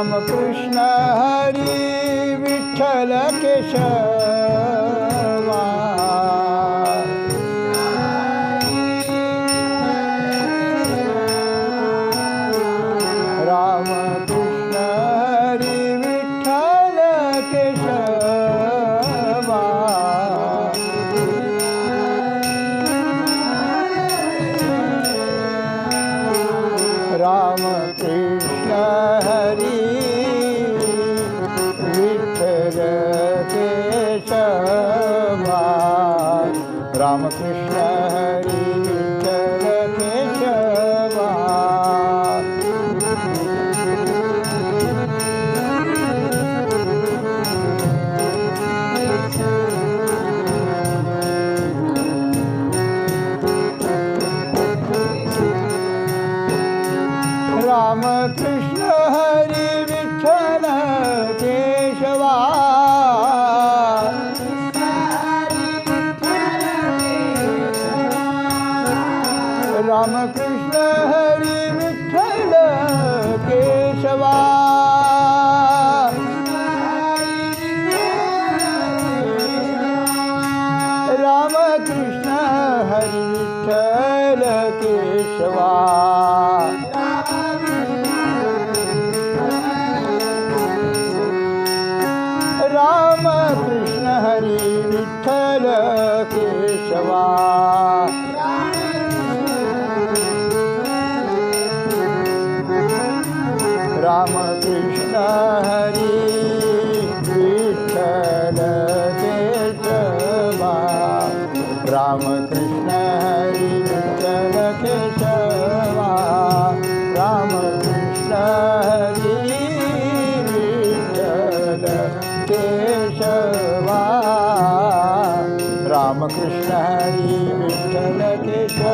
राम कृष्ण हरी विठ्ठल केशवा राम कृष्ण हरी विठ्ठल केशवा राम कृष्ण हरी विठ्ठल केशवा राम कृष्ण हरी विठ्ठल केशवा राम कृष्ण हरी विठ्ठल केशवा राम कृष्ण हरी विठ्ठल केशवा राम कृष्ण हरी विठ्ठल केशवा राम कृष्ण हरी विठ्ठल केशवा राम कृष्ण हरी विठ्ठल केशवा राम कृष्ण हरी विठ्ठल केशवा राम कृष्ण हरी विठ्ठल केशवा राम कृष्ण हरी विठ्ठल केशवा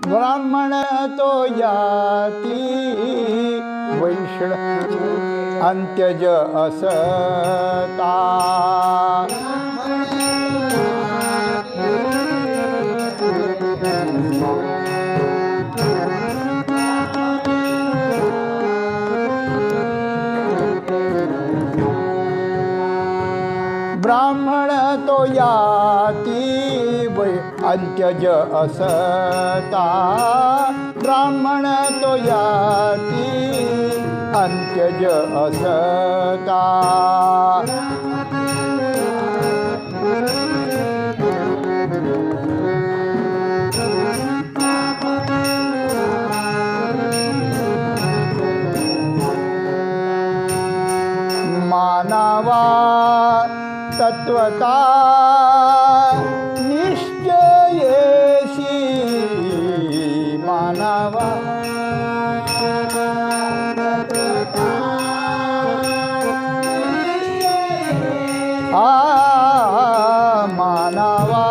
ब्राह्मण तो याती वैष्णव अंत्यज असता ब्राह्मण तो याती अंत्यज असता ब्राह्मण तो याती अंत्यज असता मानवा तत्वता निश्चयेशी मानवा मानवा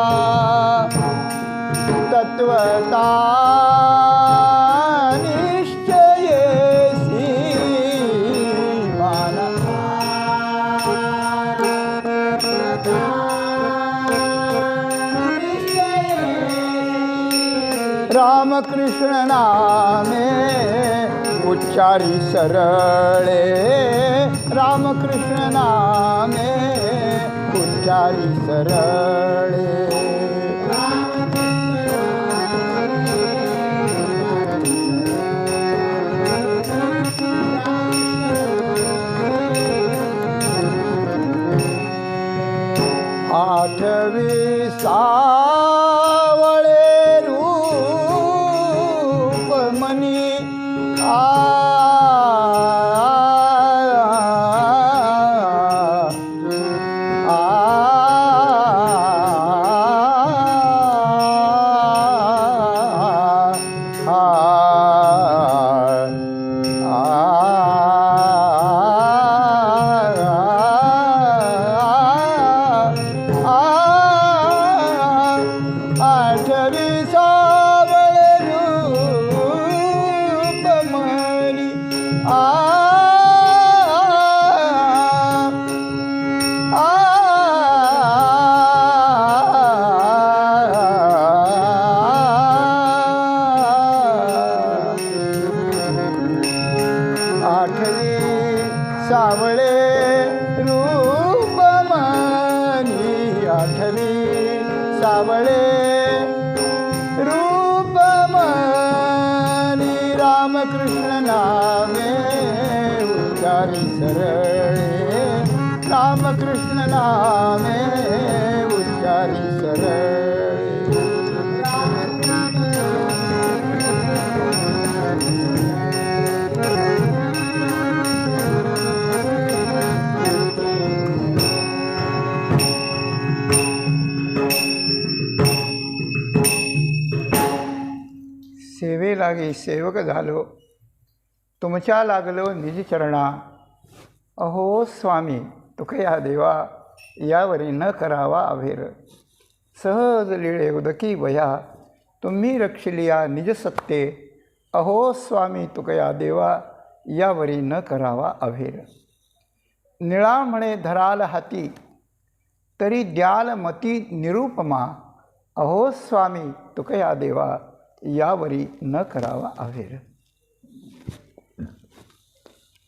तत्वता राम कृष्ण नामे उच्चारी सरळे राम कृष्ण नामे उच्चारी सरळे आठवी सावळे रूप मनी सरळे रामकृष्ण नामे उच्चारी सरळे सेवे लागी सेवक झालो तुमच्या लागलो निज चरणा अहो स्वामी तुकया देवा यावरी न करावा अभेर सहज लीळे उदकी वया तुम्ही रक्षलिया निज सत्ते अहो स्वामी तुकया देवा यावरी न करावा अभेर निळा म्हणे धराल हाती तरी द्याल मती निरूपमा अहो स्वामी तुकया देवा यावरी न करावा अभेर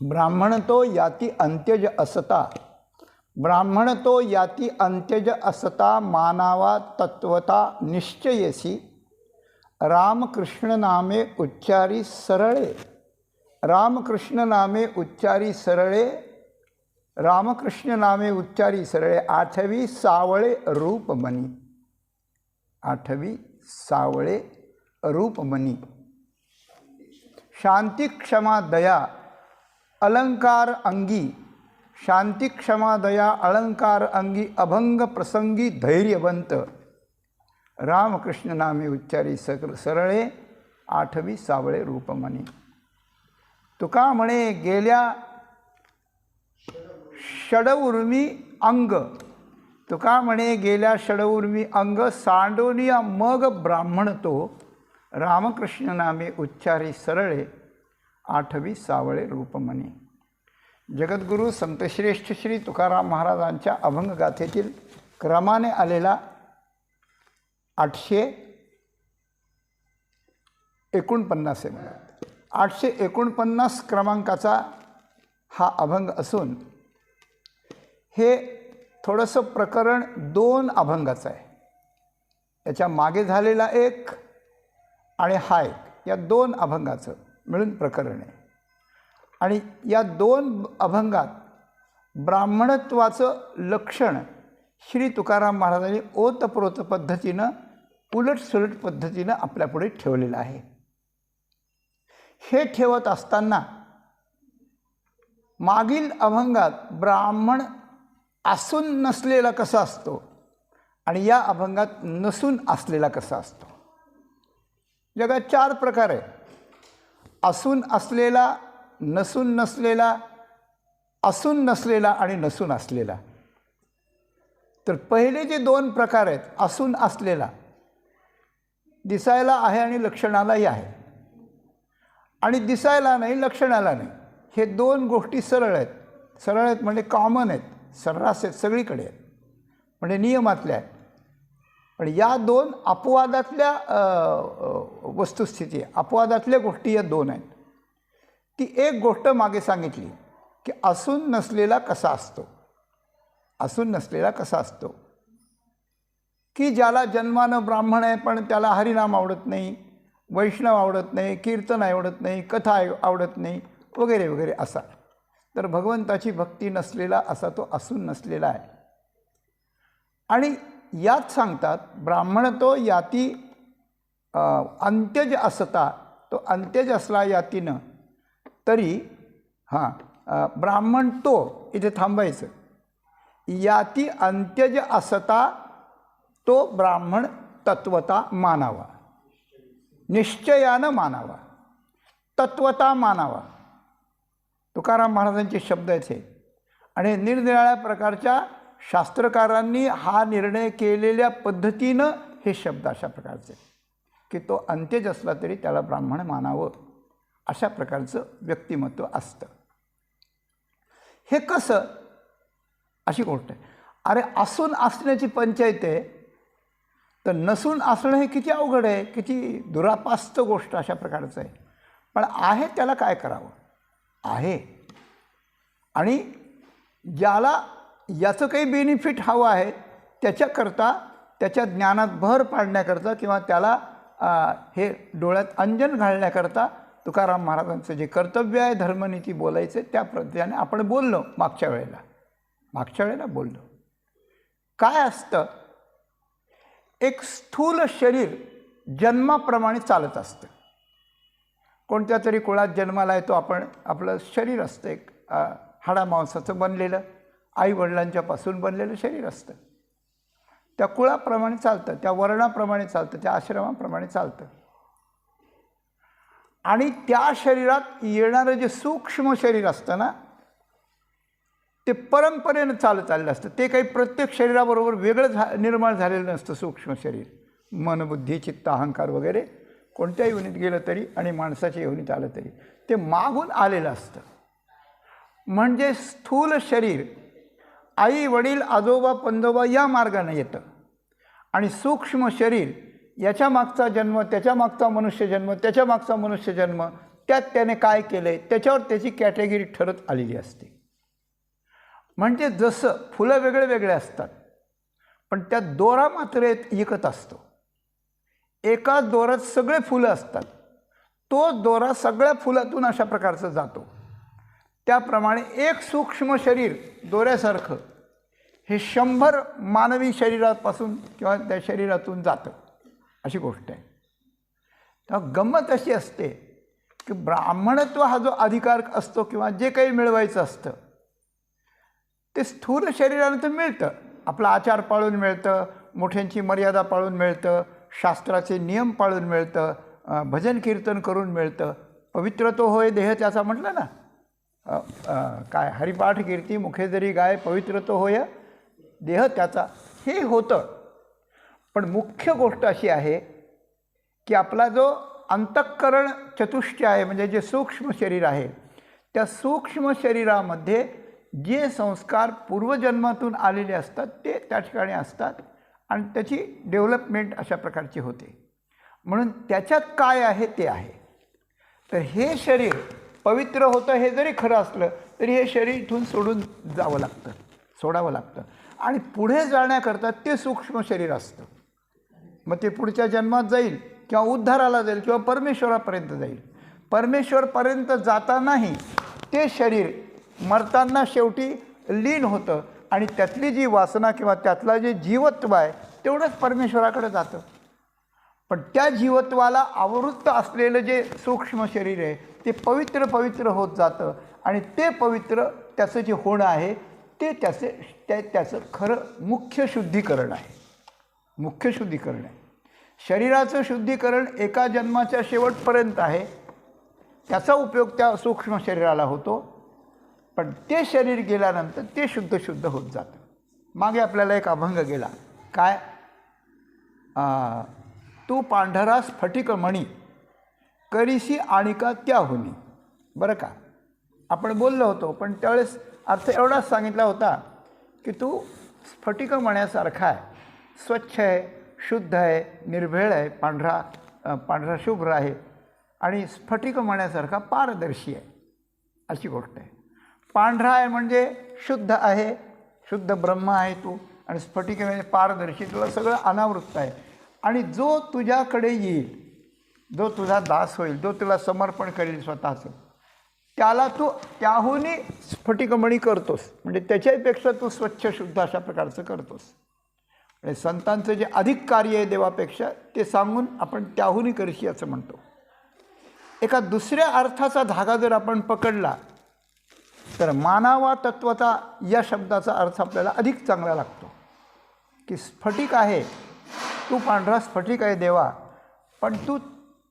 ब्राह्मण तो याती अंत्यज असता ब्राह्मण तो याती अंत्यज असता मानावा तत्वता निश्चयसी रामकृष्ण नामे उच्चारी सरळे रामकृष्ण नामे उच्चारी सरळे रामकृष्ण नामे उच्चारी सरळे आठवी सावळे रूपमणी आठवी सावळे रूपमणी शांती क्षमा दया अलंकार अंगी शांती क्षमा दया अलंकार अंगी अभंग प्रसंगी धैर्यवंत रामकृष्ण नामे उच्चारी सरळे आठवी सावळे रूपमणी तुका म्हणे गेल्या षडउर्मी अंग तुका म्हणे गेल्या षडउर्मी अंग सांडोनिया मग ब्राह्मण तो रामकृष्ण नामे उच्चारी सरळे आठवी सावळे रूपमणी जगद्गुरू संतश्रेष्ठ श्री तुकाराम महाराजांच्या अभंग गाथेतील क्रमाने आलेला 849 849 क्रमांकाचा हा अभंग असून हे थोडंसं प्रकरण 2 अभंगाचं आहे याच्या मागे झालेला एक आणि हा एक या 2 अभंगाचं मिळून प्रकरण आहे आणि या 2 अभंगात ब्राह्मणत्वाचं लक्षण श्री तुकाराम महाराजांनी ओतप्रोत पद्धतीनं उलटसुलट पद्धतीनं आपल्यापुढे ठेवलेलं आहे हे ठेवत असताना मागील अभंगात ब्राह्मण असून नसलेला कसा असतो आणि या अभंगात नसून असलेला कसा असतो जगात 4 प्रकार आहे असून असलेला नसून नसलेला असून नसलेला आणि नसून असलेला तर पहिले जे 2 प्रकार आहेत असून असलेला दिसायला आहे आणि लक्षणालाही आहे आणि दिसायला नाही लक्षणाला नाही हे 2 गोष्टी सरळ आहेत म्हणजे कॉमन आहेत सर्रास आहेत सगळीकडे आहेत म्हणजे नियमातल्या आहेत पण या 2 अपवादातल्या वस्तुस्थिती अपवादातल्या गोष्टी या 2 आहेत ती एक गोष्ट मागे सांगितली की असून नसलेला कसा असतो असून नसलेला कसा असतो की ज्याला जन्मानं ब्राह्मण आहे पण त्याला हरिनाम आवडत नाही वैष्णव आवडत नाही कीर्तन आवडत नाही कथा आवडत नाही वगैरे वगैरे असा तर भगवंताची भक्ती नसलेला असा तो असून नसलेला आहे आणि यात सांगतात ब्राह्मण तो याती अंत्यज असता तो अंत्यज असला यातीनं तरी ब्राह्मण तो इथे थांबायचं याती अंत्यज असता तो ब्राह्मण तत्वता मानावा निश्चयानं मानावा तत्वता मानावा तुकाराम महाराजांचे शब्द आहेत हे आणि निरनिराळ्या प्रकारच्या शास्त्रकारांनी हा निर्णय केलेल्या पद्धतीनं हे शब्द अशा प्रकारचे की तो अंत्यज असला तरी त्याला ब्राह्मण मानावं अशा प्रकारचं व्यक्तिमत्व असतं हे कसं अशी गोष्ट आहे अरे असून असण्याची पंचायत आहे तर नसून असणं हे किती अवघड आहे किती दुरापास्त गोष्ट अशा प्रकारचं आहे पण आहे त्याला काय करावं आहे आणि ज्याला याचं काही बेनिफिट हवं आहे त्याच्याकरता त्याच्या ज्ञानात भर पाडण्याकरता किंवा त्याला हे डोळ्यात अंजन घालण्याकरता तुकाराम महाराजांचं जे कर्तव्य आहे धर्मनीती बोलायचं त्या पद्धतीने आपण बोललो मागच्या वेळेला बोललो. काय असतं, एक स्थूल शरीर जन्माप्रमाणे चालत असतं. कोणत्या तरी कुळात जन्माला येतो आपण, आपलं शरीर असतं एक हाडामांसाचं बनलेलं, आईवडिलांच्यापासून बनलेलं शरीर असतं. त्या कुळाप्रमाणे चालतं, त्या वर्णाप्रमाणे चालतं, त्या आश्रमाप्रमाणे चालतं. आणि त्या शरीरात येणारं जे सूक्ष्म शरीर असतं ना, ते परंपरेनं चालत आलेलं असतं. ते काही प्रत्येक शरीराबरोबर वेगळं निर्माण झालेलं नसतं. सूक्ष्म शरीर, मन, बुद्धी, चित्त, अहंकार वगैरे कोणत्याही योनीत गेलं तरी आणि माणसाच्या योनीत आलं तरी ते मागून आलेलं असतं. म्हणजे स्थूल शरीर आई, वडील, आजोबा, पंजोबा या मार्गाने येतं आणि सूक्ष्म शरीर याच्या मागचा जन्म, त्याच्या मागचा मनुष्यजन्म, त्याच्या मागचा मनुष्यजन्म, त्यात त्याने काय केलं आहे त्याच्यावर त्याची कॅटेगरी ठरत आलेली असते. म्हणजे जसं फुलं वेगळे वेगळे असतात पण त्यात दोरा मात्र एकच असतो. एका दोऱ्यात सगळे फुलं असतात, तो दोरा सगळ्या फुलातून अशा प्रकारचं जातो. त्याप्रमाणे एक सूक्ष्म शरीर दोऱ्यासारखं हे 100 मानवी शरीरापासून किंवा त्या शरीरातून जातं, अशी गोष्ट आहे. तर गंमत अशी असते की ब्राह्मणत्व हा जो अधिकार असतो किंवा जे काही मिळवायचं असतं ते स्थूल शरीरानं तर मिळतं. आपला आचार पाळून मिळतं, मोठ्यांची मर्यादा पाळून मिळतं, शास्त्राचे नियम पाळून मिळतं, भजन कीर्तन करून मिळतं. पवित्र तो होय देह त्याचा म्हटलं ना, काय हरिपाठ कीर्ती मुखे जरी गाय, पवित्र तो होय देह त्याचा, हे होतं. पण मुख्य गोष्ट अशी आहे की आपला जो अंतःकरण चतुष्टय आहे, म्हणजे जे सूक्ष्म शरीर आहे, त्या सूक्ष्म शरीरामध्ये जे संस्कार पूर्वजन्मातून आलेले असतात ते त्या ठिकाणी असतात आणि त्याची डेव्हलपमेंट अशा प्रकारची होते. म्हणून त्याच्यात काय आहे ते आहे. तर हे शरीर पवित्र होतं हे जरी खरं असलं तरी हे शरीर इथून सोडावं लागतं आणि पुढे जाण्याकरता ते सूक्ष्म शरीर असतं. मग ते पुढच्या जन्मात जाईल किंवा उद्धाराला जाईल किंवा परमेश्वरापर्यंत जाईल. परमेश्वरपर्यंत जातानाही ते शरीर मरताना शेवटी लीन होतं आणि त्यातली जी वासना किंवा त्यातला जे जीवत्व आहे तेवढंच परमेश्वराकडे जातं. पण त्या जीवत्वाला आवृत्त असलेलं जे सूक्ष्म शरीर आहे ते पवित्र होत जातं आणि ते पवित्र त्याचं जे होणं आहे ते त्याचं खरं मुख्य शुद्धीकरण आहे. शरीराचं शुद्धीकरण एका जन्माच्या शेवटपर्यंत आहे, त्याचा उपयोग त्या सूक्ष्म शरीराला होतो. पण ते शरीर गेल्यानंतर ते शुद्ध होत जातं. मागे आपल्याला एक अभंग गेला, काय, तू पांढरा स्फटिक मणी करीसी आणिका त्याहुनी. बरं का, आपण बोललो होतो पण त्यावेळेस अर्थ एवढाच सांगितला होता की तू स्फटिक मण्यासारखा आहे, स्वच्छ आहे, शुद्ध आहे, निर्भेळ आहे, पांढरा शुभ्र आहे आणि स्फटिक मण्यासारखा पारदर्शी आहे, अशी गोष्ट आहे. पांढरा आहे म्हणजे शुद्ध आहे, शुद्ध ब्रह्म आहे तू, आणि स्फटिक म्हणजे पारदर्शी, तुला सगळं अनावृत्त आहे. आणि जो तुझ्याकडे येईल, जो तुझा दास होईल, जो तुला समर्पण करेल स्वतःचं, त्याला तू त्याहूनही स्फटिकमणी करतोस, म्हणजे त्याच्यापेक्षा तू स्वच्छ शुद्ध अशा प्रकारचं करतोस. आणि संतांचं जे अधिक कार्य आहे देवापेक्षा ते सांगून आपण त्याहूनही करशी असं म्हणतो. एका दुसऱ्या अर्थाचा धागा जर आपण पकडला तर मानवा तत्वता या शब्दाचा अर्थ आपल्याला अधिक चांगला लागतो. की स्फटिक आहे, तू पांढरा स्फटिक आहे देवा, पण तू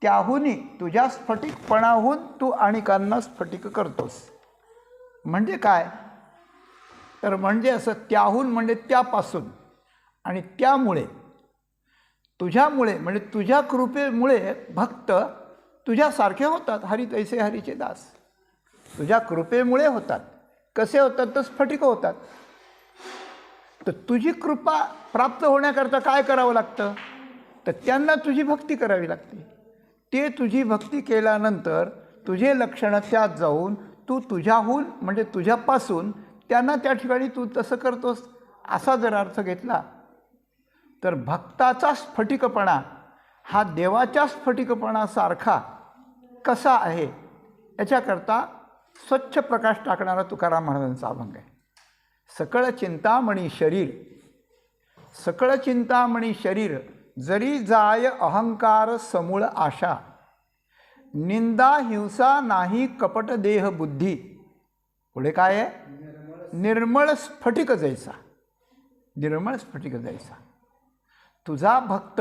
त्याहूनही तुझ्या स्फटिकपणाहून तू अनेकांना स्फटिक करतोस. म्हणजे काय, तर म्हणजे असं त्याहून म्हणजे त्यापासून आणि त्यामुळे, तुझ्यामुळे म्हणजे तुझ्या कृपेमुळे भक्त तुझ्यासारखे होतात. हरी तैसे हरीचे दास तुझ्या कृपेमुळे होतात. कसे होतात, तर स्फटिक होतात. तर तुझी कृपा प्राप्त होण्याकरता काय करावं लागतं, तर त्यांना तुझी भक्ती करावी लागते. ते तुझी भक्ती केल्यानंतर तुझे लक्षणं त्यात जाऊन तू तुझ्याहून म्हणजे तुझ्यापासून त्यांना त्या ठिकाणी तू तसं करतोस. असा जर अर्थ घेतला तर भक्ताचा स्फटिकपणा हा देवाच्या स्फटिकपणासारखा कसा आहे याच्याकरता स्वच्छ प्रकाश टाकणारा तुकाराम महाराजांचा अभंग आहे. सकळ चिंतामणी शरीर, सकळ चिंतामणी शरीर, जरी जाय अहंकार समूळ आशा, निंदा हिंसा नाही कपट देह बुद्धी. पुढे काय आहे? निर्मळ स्फटिक जैसा, निर्मळ स्फटिक जैसा. तुझा भक्त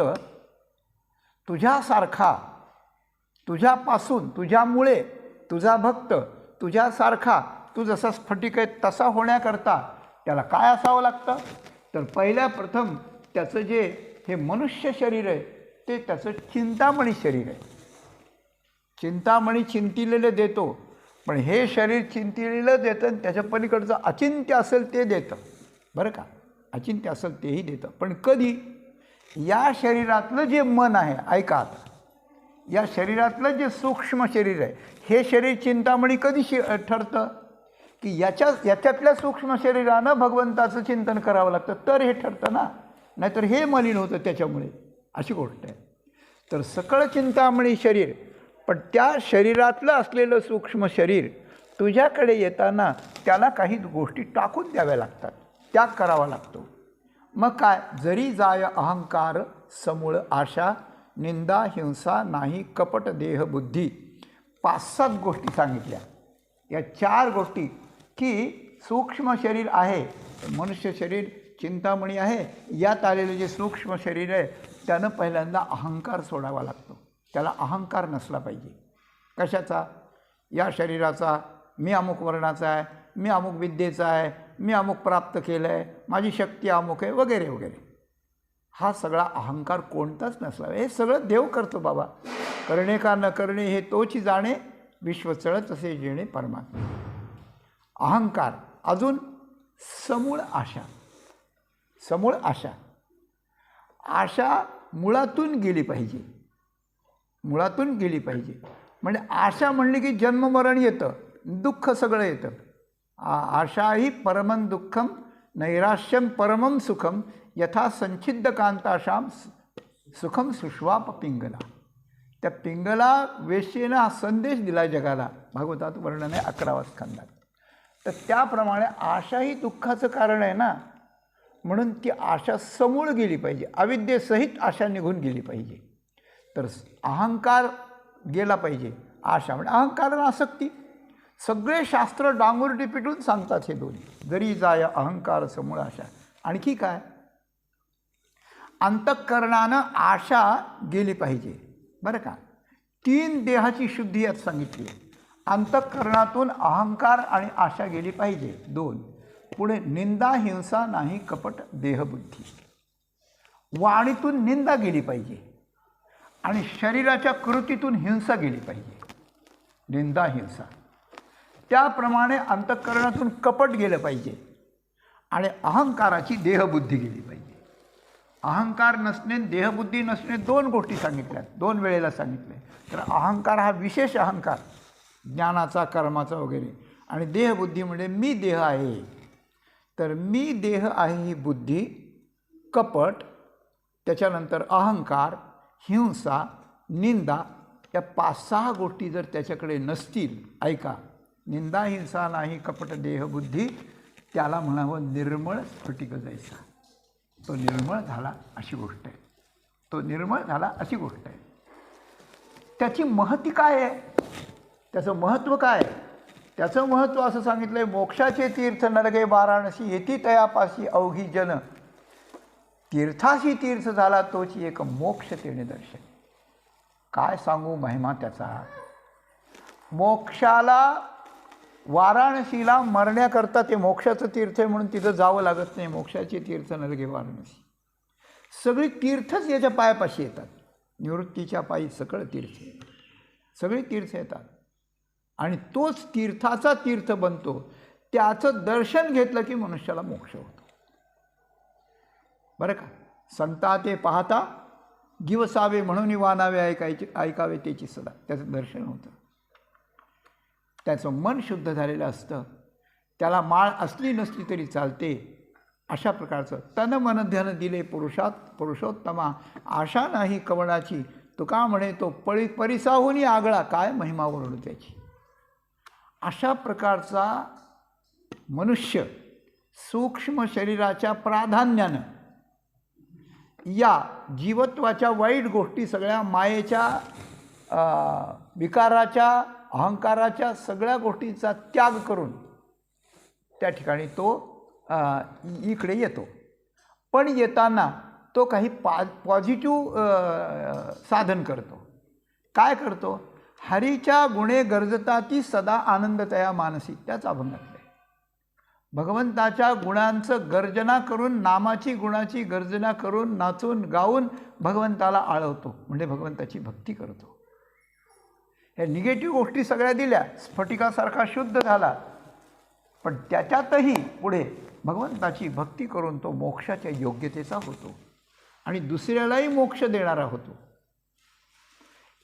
तुझ्यासारखा, तुझ्यापासून, तुझ्यामुळे तुझा भक्त तुझ्यासारखा, तू जसा स्फटिक आहे तसा होण्याकरता त्याला काय असावं लागतं? तर पहिल्या प्रथम त्याचं जे हे मनुष्य शरीर आहे ते त्याचं चिंतामणी शरीर आहे. चिंतामणी चिंतिलेलं देतो, पण हे शरीर चिंतिलेलं देतं आणि त्याच्या पलीकडचं अचिंत्य असेल ते देतं. बरं का, अचिंत्य असेल तेही देतं. पण कधी? या शरीरातलं जे मन आहे, ऐका आता, या शरीरातलं जे सूक्ष्म शरीर आहे हे शरीर चिंतामणी कधी ठरतं? की याच्यातल्या सूक्ष्म शरीरानं भगवंताचं चिंतन करावं लागतं तर हे ठरतं ना, नाहीतर हे मलिन होतं त्याच्यामुळे. अशी गोष्ट आहे. तर सकळ चिंतामणी शरीर, पण त्या शरीरातलं असलेलं सूक्ष्म शरीर तुझ्याकडे येताना त्याला काही गोष्टी टाकून द्याव्या लागतात, त्याग करावा लागतो. मग काय? जरी जाय अहंकार समूळ आशा, निंदा हिंसा नाही कपट देह बुद्धी. 5-7 गोष्टी सांगितल्या. या 4 गोष्टी की सूक्ष्म शरीर आहे, मनुष्य शरीर चिंतामणी आहे, यात आलेलं जे सूक्ष्म शरीर आहे त्यानं पहिल्यांदा अहंकार सोडावा लागतो. त्याला अहंकार नसला पाहिजे. कशाचा? या शरीराचा, मी अमुक वर्णाचा आहे, मी अमुक विद्येचा आहे, मी अमुक प्राप्त केलं आहे, माझी शक्ती अमुक आहे, वगैरे वगैरे. हा सगळा अहंकार कोणताच नसला. हे सगळं देव करतो बाबा. करणे का न करणे हे तोची जाणे, विश्व चळत असे जेणे परमात्मा. अहंकार. अजून समूळ आशा. समूळ आशा. आशा मुळातून गेली पाहिजे, मुळातून गेली पाहिजे. म्हणजे आशा म्हणली की जन्ममरण येतं, दुःख सगळं येतं. आशा ही परमं दुःखम नैराश्यम परमं सुखम यथा संचिद्ध कांताशाम सुखम सुश्वाप पिंगला. त्या पिंगला वेश्येनं हा संदेश दिला जगाला. भागवतात वर्णन आहे 11व्या स्कंदात. तर त्याप्रमाणे आशा ही दुःखाचं कारण आहे ना, म्हणून ती आशा समूळ गेली पाहिजे, अविद्येसहित आशा निघून गेली पाहिजे. तर अहंकार गेला पाहिजे. आशा म्हणजे अहंकार आणि आसक्ती. सगळे शास्त्र डांगुरटी पिटून सांगतात हे दोन्ही. जरी जाय अहंकार समूळ आशा. आणखी काय? अंतःकरणानं आशा गेली पाहिजे. बरं का, 3 देहाची शुद्धी यात सांगितली आहे. अंतःकरणातून अहंकार आणि आशा गेली पाहिजे. 2. पुढे निंदा हिंसा नाही कपट देहबुद्धी. वाणीतून निंदा गेली पाहिजे आणि शरीराच्या कृतीतून हिंसा गेली पाहिजे. निंदा हिंसा. त्याप्रमाणे अंतःकरणातून कपट गेलं पाहिजे आणि अहंकाराची देहबुद्धी गेली पाहिजे. अहंकार नसणे, देहबुद्धी नसणे 2 गोष्टी सांगितल्यात, 2 वेळेला सांगितले. तर अहंकार हा विशेष अहंकार, ज्ञानाचा, कर्माचा वगैरे, आणि देहबुद्धी म्हणजे मी देह आहे. तर मी देह आहे ही बुद्धी, कपट, त्याच्यानंतर अहंकार, हिंसा, निंदा, या 5-6 गोष्टी जर त्याच्याकडे नसतील, ऐका, निंदा हिंसा नाही कपट देहबुद्धी, त्याला म्हणावं निर्मळ स्फटिक जैसा. तो निर्मळ झाला अशी गोष्ट आहे. तो निर्मळ झाला अशी गोष्ट आहे. त्याची महती काय आहे? त्याचं महत्त्व काय आहे? त्याचं महत्त्व असं सांगितलं आहे, मोक्षाचे तीर्थ नरगे वाराणसी येती तयापासी अवघी जन, तीर्थाशी तीर्थ झाला तोची एक मोक्ष तेणे दर्शन. काय सांगू महिमा त्याचा. मोक्षाला, वाराणसीला मरण्याकरता ते मोक्षाचं तीर्थ आहे म्हणून तिथं जावं लागत नाही. मोक्षाचे तीर्थ नरगे वाराणसी. सगळी तीर्थच याच्या पायापाशी येतात. निवृत्तीच्या पायी सकळ तीर्थ, सगळी तीर्थ येतात आणि तोच तीर्थाचा तीर्थ बनतो. त्याचं दर्शन घेतलं की मनुष्याला मोक्ष होतो. बरं का. संता ते पाहता गिवसावे म्हणून वानावे ऐकावे त्याची सदा. त्याचं दर्शन होतं. त्याचं मन शुद्ध झालेलं असतं. त्याला माळ असली नसली तरी चालते. अशा प्रकारचं तन मन ध्यान दिले पुरुषोत्तमा, आशा नाही कवणाची तुका म्हणे तो परिसाहून आगळा, काय महिमा ओरडू त्याची. अशा प्रकारचा मनुष्य सूक्ष्म शरीराच्या प्राधान्यानं या जीवत्वाच्या वाईट गोष्टी सगळ्या, मायेच्या, विकाराच्या, अहंकाराच्या सगळ्या गोष्टींचा त्याग करून त्या ठिकाणी तो इकडे येतो. पण येताना तो काही पॉझिटिव्ह साधन करतो. काय करतो? हरीच्या गुणे गरजता ती सदा आनंद तया मानसी, त्याच अभंगातलं आहे. भगवंताच्या गुणांचं गर्जना करून, नामाची गुणाची गर्जना करून, नाचून गाऊन भगवंताला आळवतो, म्हणजे भगवंताची भक्ती करतो. ह्या निगेटिव्ह गोष्टी सगळ्या दिल्या, स्फटिकासारखा शुद्ध झाला, पण त्याच्यातही पुढे भगवंताची भक्ती करून तो मोक्षाच्या योग्यतेचा होतो आणि दुसऱ्यालाही मोक्ष देणारा होतो.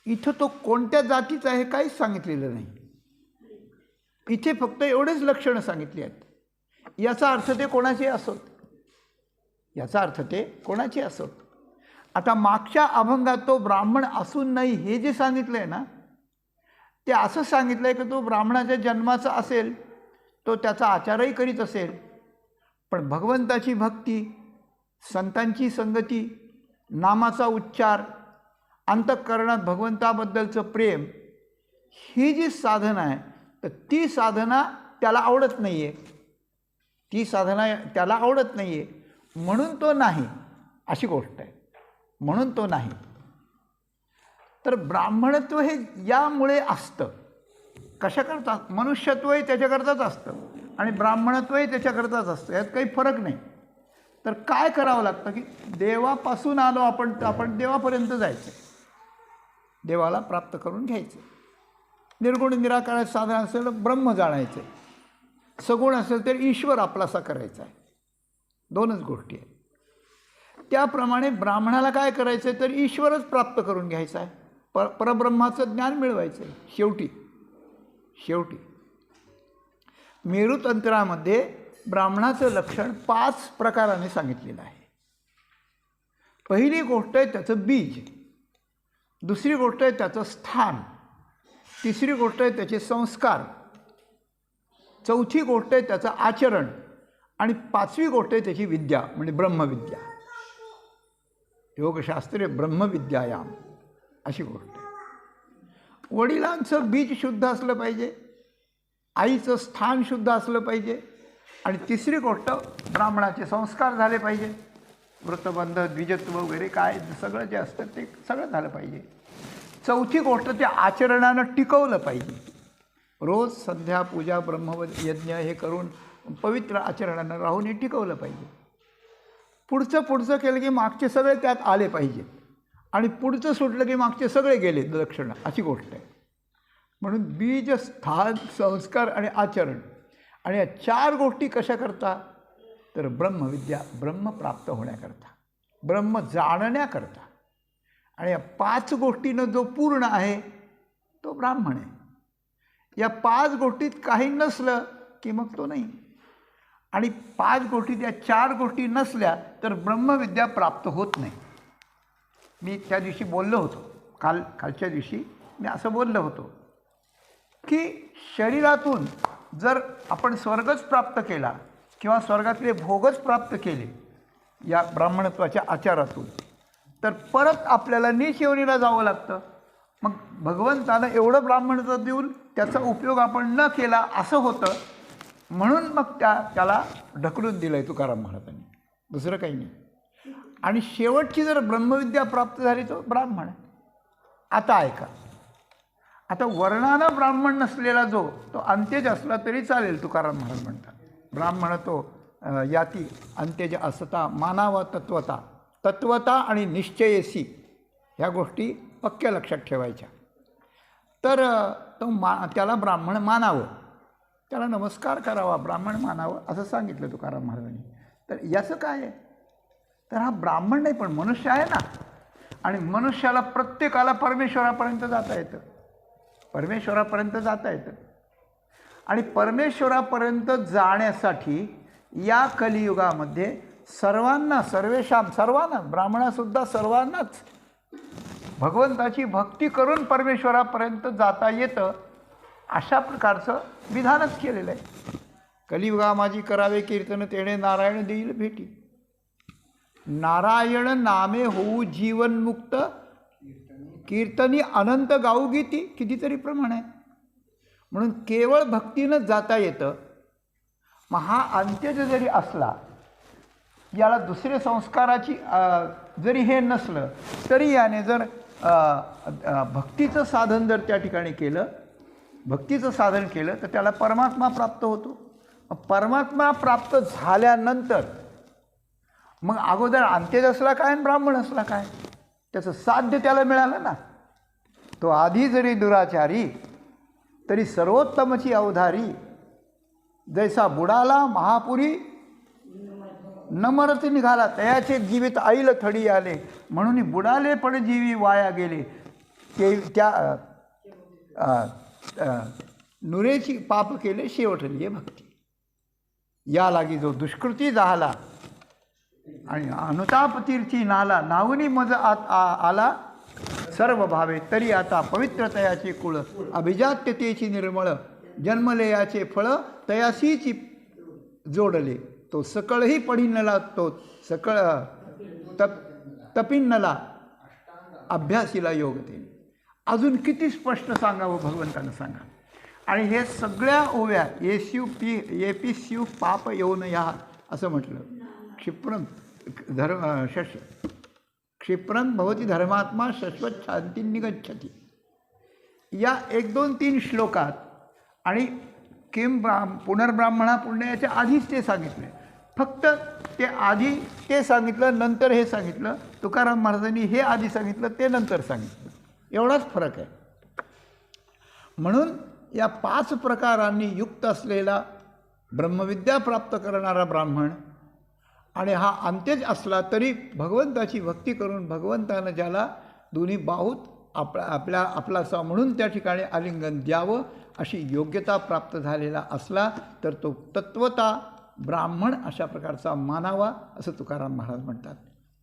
इथं तो कोणत्या जातीचा आहे काहीच सांगितलेलं नाही. इथे फक्त एवढेच लक्षणं सांगितली आहेत. याचा अर्थ ते कोणाचे असोत, याचा अर्थ ते कोणाचे असोत. आता मागच्या अभंगात तो ब्राह्मण असून नाही हे जे सांगितलं आहे ना, ते असं सांगितलं आहे की तो ब्राह्मणाच्या जन्माचा असेल, तो त्याचा आचारही करीत असेल, पण भगवंताची भक्ती, संतांची संगती, नामाचा उच्चार, अंतःकरणात भगवंताबद्दलचं प्रेम, ही जी साधना आहे, तर ती साधना त्याला आवडत नाही आहे. ती साधना त्याला आवडत नाही आहे, म्हणून तो नाही, अशी गोष्ट आहे. म्हणून तो नाही. तर ब्राह्मणत्व हे यामुळे असतं. कशाकरता? मनुष्यत्वही त्याच्याकरताच असतं आणि ब्राह्मणत्वही त्याच्याकरताच असतं, यात काही फरक नाही. तर काय करावं लागतं की देवापासून आलो आपण देवापर्यंत जायचं, देवाला प्राप्त करून घ्यायचं. निर्गुण निराकार साधन असेल तर ब्रह्म जाणायचं, सगुण असेल तर ईश्वर आपलासा करायचा आहे. दोनच गोष्टी आहेत. त्याप्रमाणे ब्राह्मणाला काय करायचं आहे तर ईश्वरच प्राप्त करून घ्यायचा आहे, परब्रह्माचं ज्ञान मिळवायचं आहे. शेवटी मेरुतंत्रामध्ये ब्राह्मणाचं लक्षण 5 प्रकाराने सांगितलेलं आहे. पहिली गोष्ट आहे त्याचं बीज, दुसरी गोष्ट आहे त्याचं स्थान, तिसरी गोष्ट आहे त्याचे संस्कार, चौथी गोष्ट आहे त्याचं आचरण आणि 5वी गोष्ट आहे त्याची विद्या, म्हणजे ब्रह्मविद्या. योगशास्त्रे ब्रह्मविद्यायाम अशी गोष्ट आहे. वडिलांचं बीज शुद्ध असलं पाहिजे, आईचं स्थान शुद्ध असलं पाहिजे आणि तिसरी गोष्ट ब्राह्मणाचे संस्कार झाले पाहिजे. वृत्तबंध, द्विजत्व वगैरे काय सगळं जे असतं ते सगळं झालं पाहिजे. चौथी गोष्ट ते आचरणानं टिकवलं पाहिजे. रोज संध्या पूजा ब्रह्मयज्ञ हे करून पवित्र आचरणानं राहून हे टिकवलं पाहिजे. पुढचं केलं की मागचे सगळे त्यात आले पाहिजे आणि पुढचं सुटलं की मागचे सगळे गेले लक्षणं, अशी गोष्ट आहे. म्हणून बीज, स्थान, संस्कार आणि आचरण, आणि या 4 गोष्टी कशा करता तर ब्रह्मविद्या, ब्रह्म प्राप्त होण्याकरता, ब्रह्म जाणण्याकरता. आणि या 5 गोष्टीनं जो पूर्ण आहे तो ब्राह्मण आहे. या 5 गोष्टीत काही नसलं की मग तो नाही. आणि 5 गोष्टीत या 4 गोष्टी नसल्या तर ब्रह्मविद्या प्राप्त होत नाही. मी त्या दिवशी बोललो होतो, कालच्या दिवशी मी असं बोललो होतो की शरीरातून जर आपण स्वर्गच प्राप्त केला किंवा स्वर्गातले भोगच प्राप्त केले या ब्राह्मणत्वाच्या आचारातून, तर परत आपल्याला निशेवणीला जावं लागतं. मग भगवंतानं एवढं ब्राह्मणत्व देऊन त्याचा उपयोग आपण न केला असं होतं, म्हणून मग त्याला ढकलून दिलं आहे तुकाराम महाराजांनी, दुसरं काही नाही. आणि शेवटची जर ब्रह्मविद्या प्राप्त झाली तो ब्राह्मण. आता ऐका, आता वर्णानं ब्राह्मण नसलेला जो तो अंत्यज असला तरी चालेल, तुकाराम महाराज म्हणतात. ब्राह्मण तो याती अंत्यज असता मानावा तत्वता आणि निश्चयसी, ह्या गोष्टी पक्क्या लक्षात ठेवायच्या. तर तो त्याला ब्राह्मण मानावं, त्याला नमस्कार करावा, ब्राह्मण मानावं असं सांगितलं तुकाराम महाराजांनी. तर याचं काय आहे तर हा ब्राह्मण नाही पण मनुष्य आहे ना, आणि मनुष्याला प्रत्येकाला परमेश्वरापर्यंत जाता येतं. आणि परमेश्वरापर्यंत जाण्यासाठी या कलियुगामध्ये सर्वांना ब्राह्मणासुद्धा सर्वांनाच भगवंताची भक्ती करून परमेश्वरापर्यंत जाता येतं अशा प्रकारचं विधानच केलेलं आहे. कलियुगा माझी करावे कीर्तन तेणे नारायण देईल भेटी. नारायण नामे होऊ जीवनमुक्त कीर्तनी अनंत गाऊ गीती. कितीतरी प्रमाण आहे. म्हणून केवळ भक्तीनं जाता येतं. मग हा अंत्यज जरी असला, याला दुसरे संस्काराची जरी हे नसलं तरी याने जर भक्तीचं साधन जर त्या ठिकाणी केलं, भक्तीचं साधन केलं तर त्याला परमात्मा प्राप्त होतो. परमात्मा प्राप्त झाल्यानंतर मग अगोदर अंत्यज असला काय आणि ब्राह्मण असला काय, त्याचं साध्य त्याला मिळालं ना. तो आधी जरी दुराचारी तरी सर्वोत्तमची अवधारी. जैसा बुडाला महापुरी न मरत निघाला, तयाचे जीवित आईल थडी आले. म्हणून बुडाले पण जीवी वाया गेले. ते त्या नुरेची पाप केले शेवटली भक्ती. या लागी जो दुष्कृती झाला आणि अनुताप तीर्थी नाला. नावनी मज आला सर्व भावे, तरी आता पवित्रतयाचे कुळ. अभिजात्यतेची निर्मळ जन्मले याचे फळ, तयासीची जोडले. तो सकळही पडिनला, तो सकळ तपिन्नला अभ्यासीला योगते. अजून किती स्पष्ट सांगावं भगवंतानं सांगा. आणि हे सगळ्या ओव्या एपी शिव पाप येऊन या असं म्हटलं. क्षिप्रम क्षिप्रम भवती धर्मात्मा शाश्वत शांती निगच्छती. या 1, 2, 3 श्लोकात आणि किम पुनर्ब्राह्मणा पुण्याच्या आधीच ते सांगितले. फक्त ते आधी ते सांगितलं, नंतर हे सांगितलं. तुकाराम महाराजांनी हे आधी सांगितलं, ते नंतर सांगितलं. एवढाच फरक आहे. म्हणून या 5 प्रकारांनी युक्त असलेला ब्रह्मविद्या प्राप्त करणारा ब्राह्मण आणि हा अंत्यज असला तरी भगवंताची भक्ती करून भगवंतानं ज्याला दोन्ही बाहूत आपलासा म्हणून त्या ठिकाणी आलिंगन द्यावं अशी योग्यता प्राप्त झालेला असला तर तो तत्वता ब्राह्मण अशा प्रकारचा मानावा असं तुकाराम महाराज म्हणतात.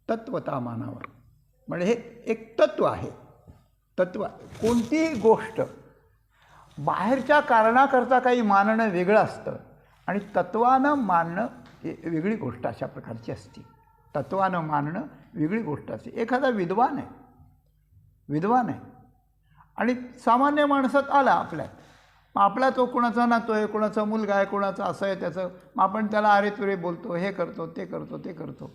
तत्वता मानावा म्हणजे हे एक तत्व आहे. तत्व कोणतीही गोष्ट बाहेरच्या कारणाकरता काही मानणं वेगळं असतं आणि तत्वानं मानणं वेगळी गोष्ट अशा प्रकारची असते. तत्वानं मानणं वेगळी गोष्ट असते. एखादा विद्वान आहे आणि सामान्य माणसात आला आपल्यात, मग आपला तो कोणाचा नातो आहे, कोणाचा मुलगा आहे, कोणाचा असं आहे त्याचं, मग आपण त्याला अरे तुरे बोलतो, हे करतो, ते करतो.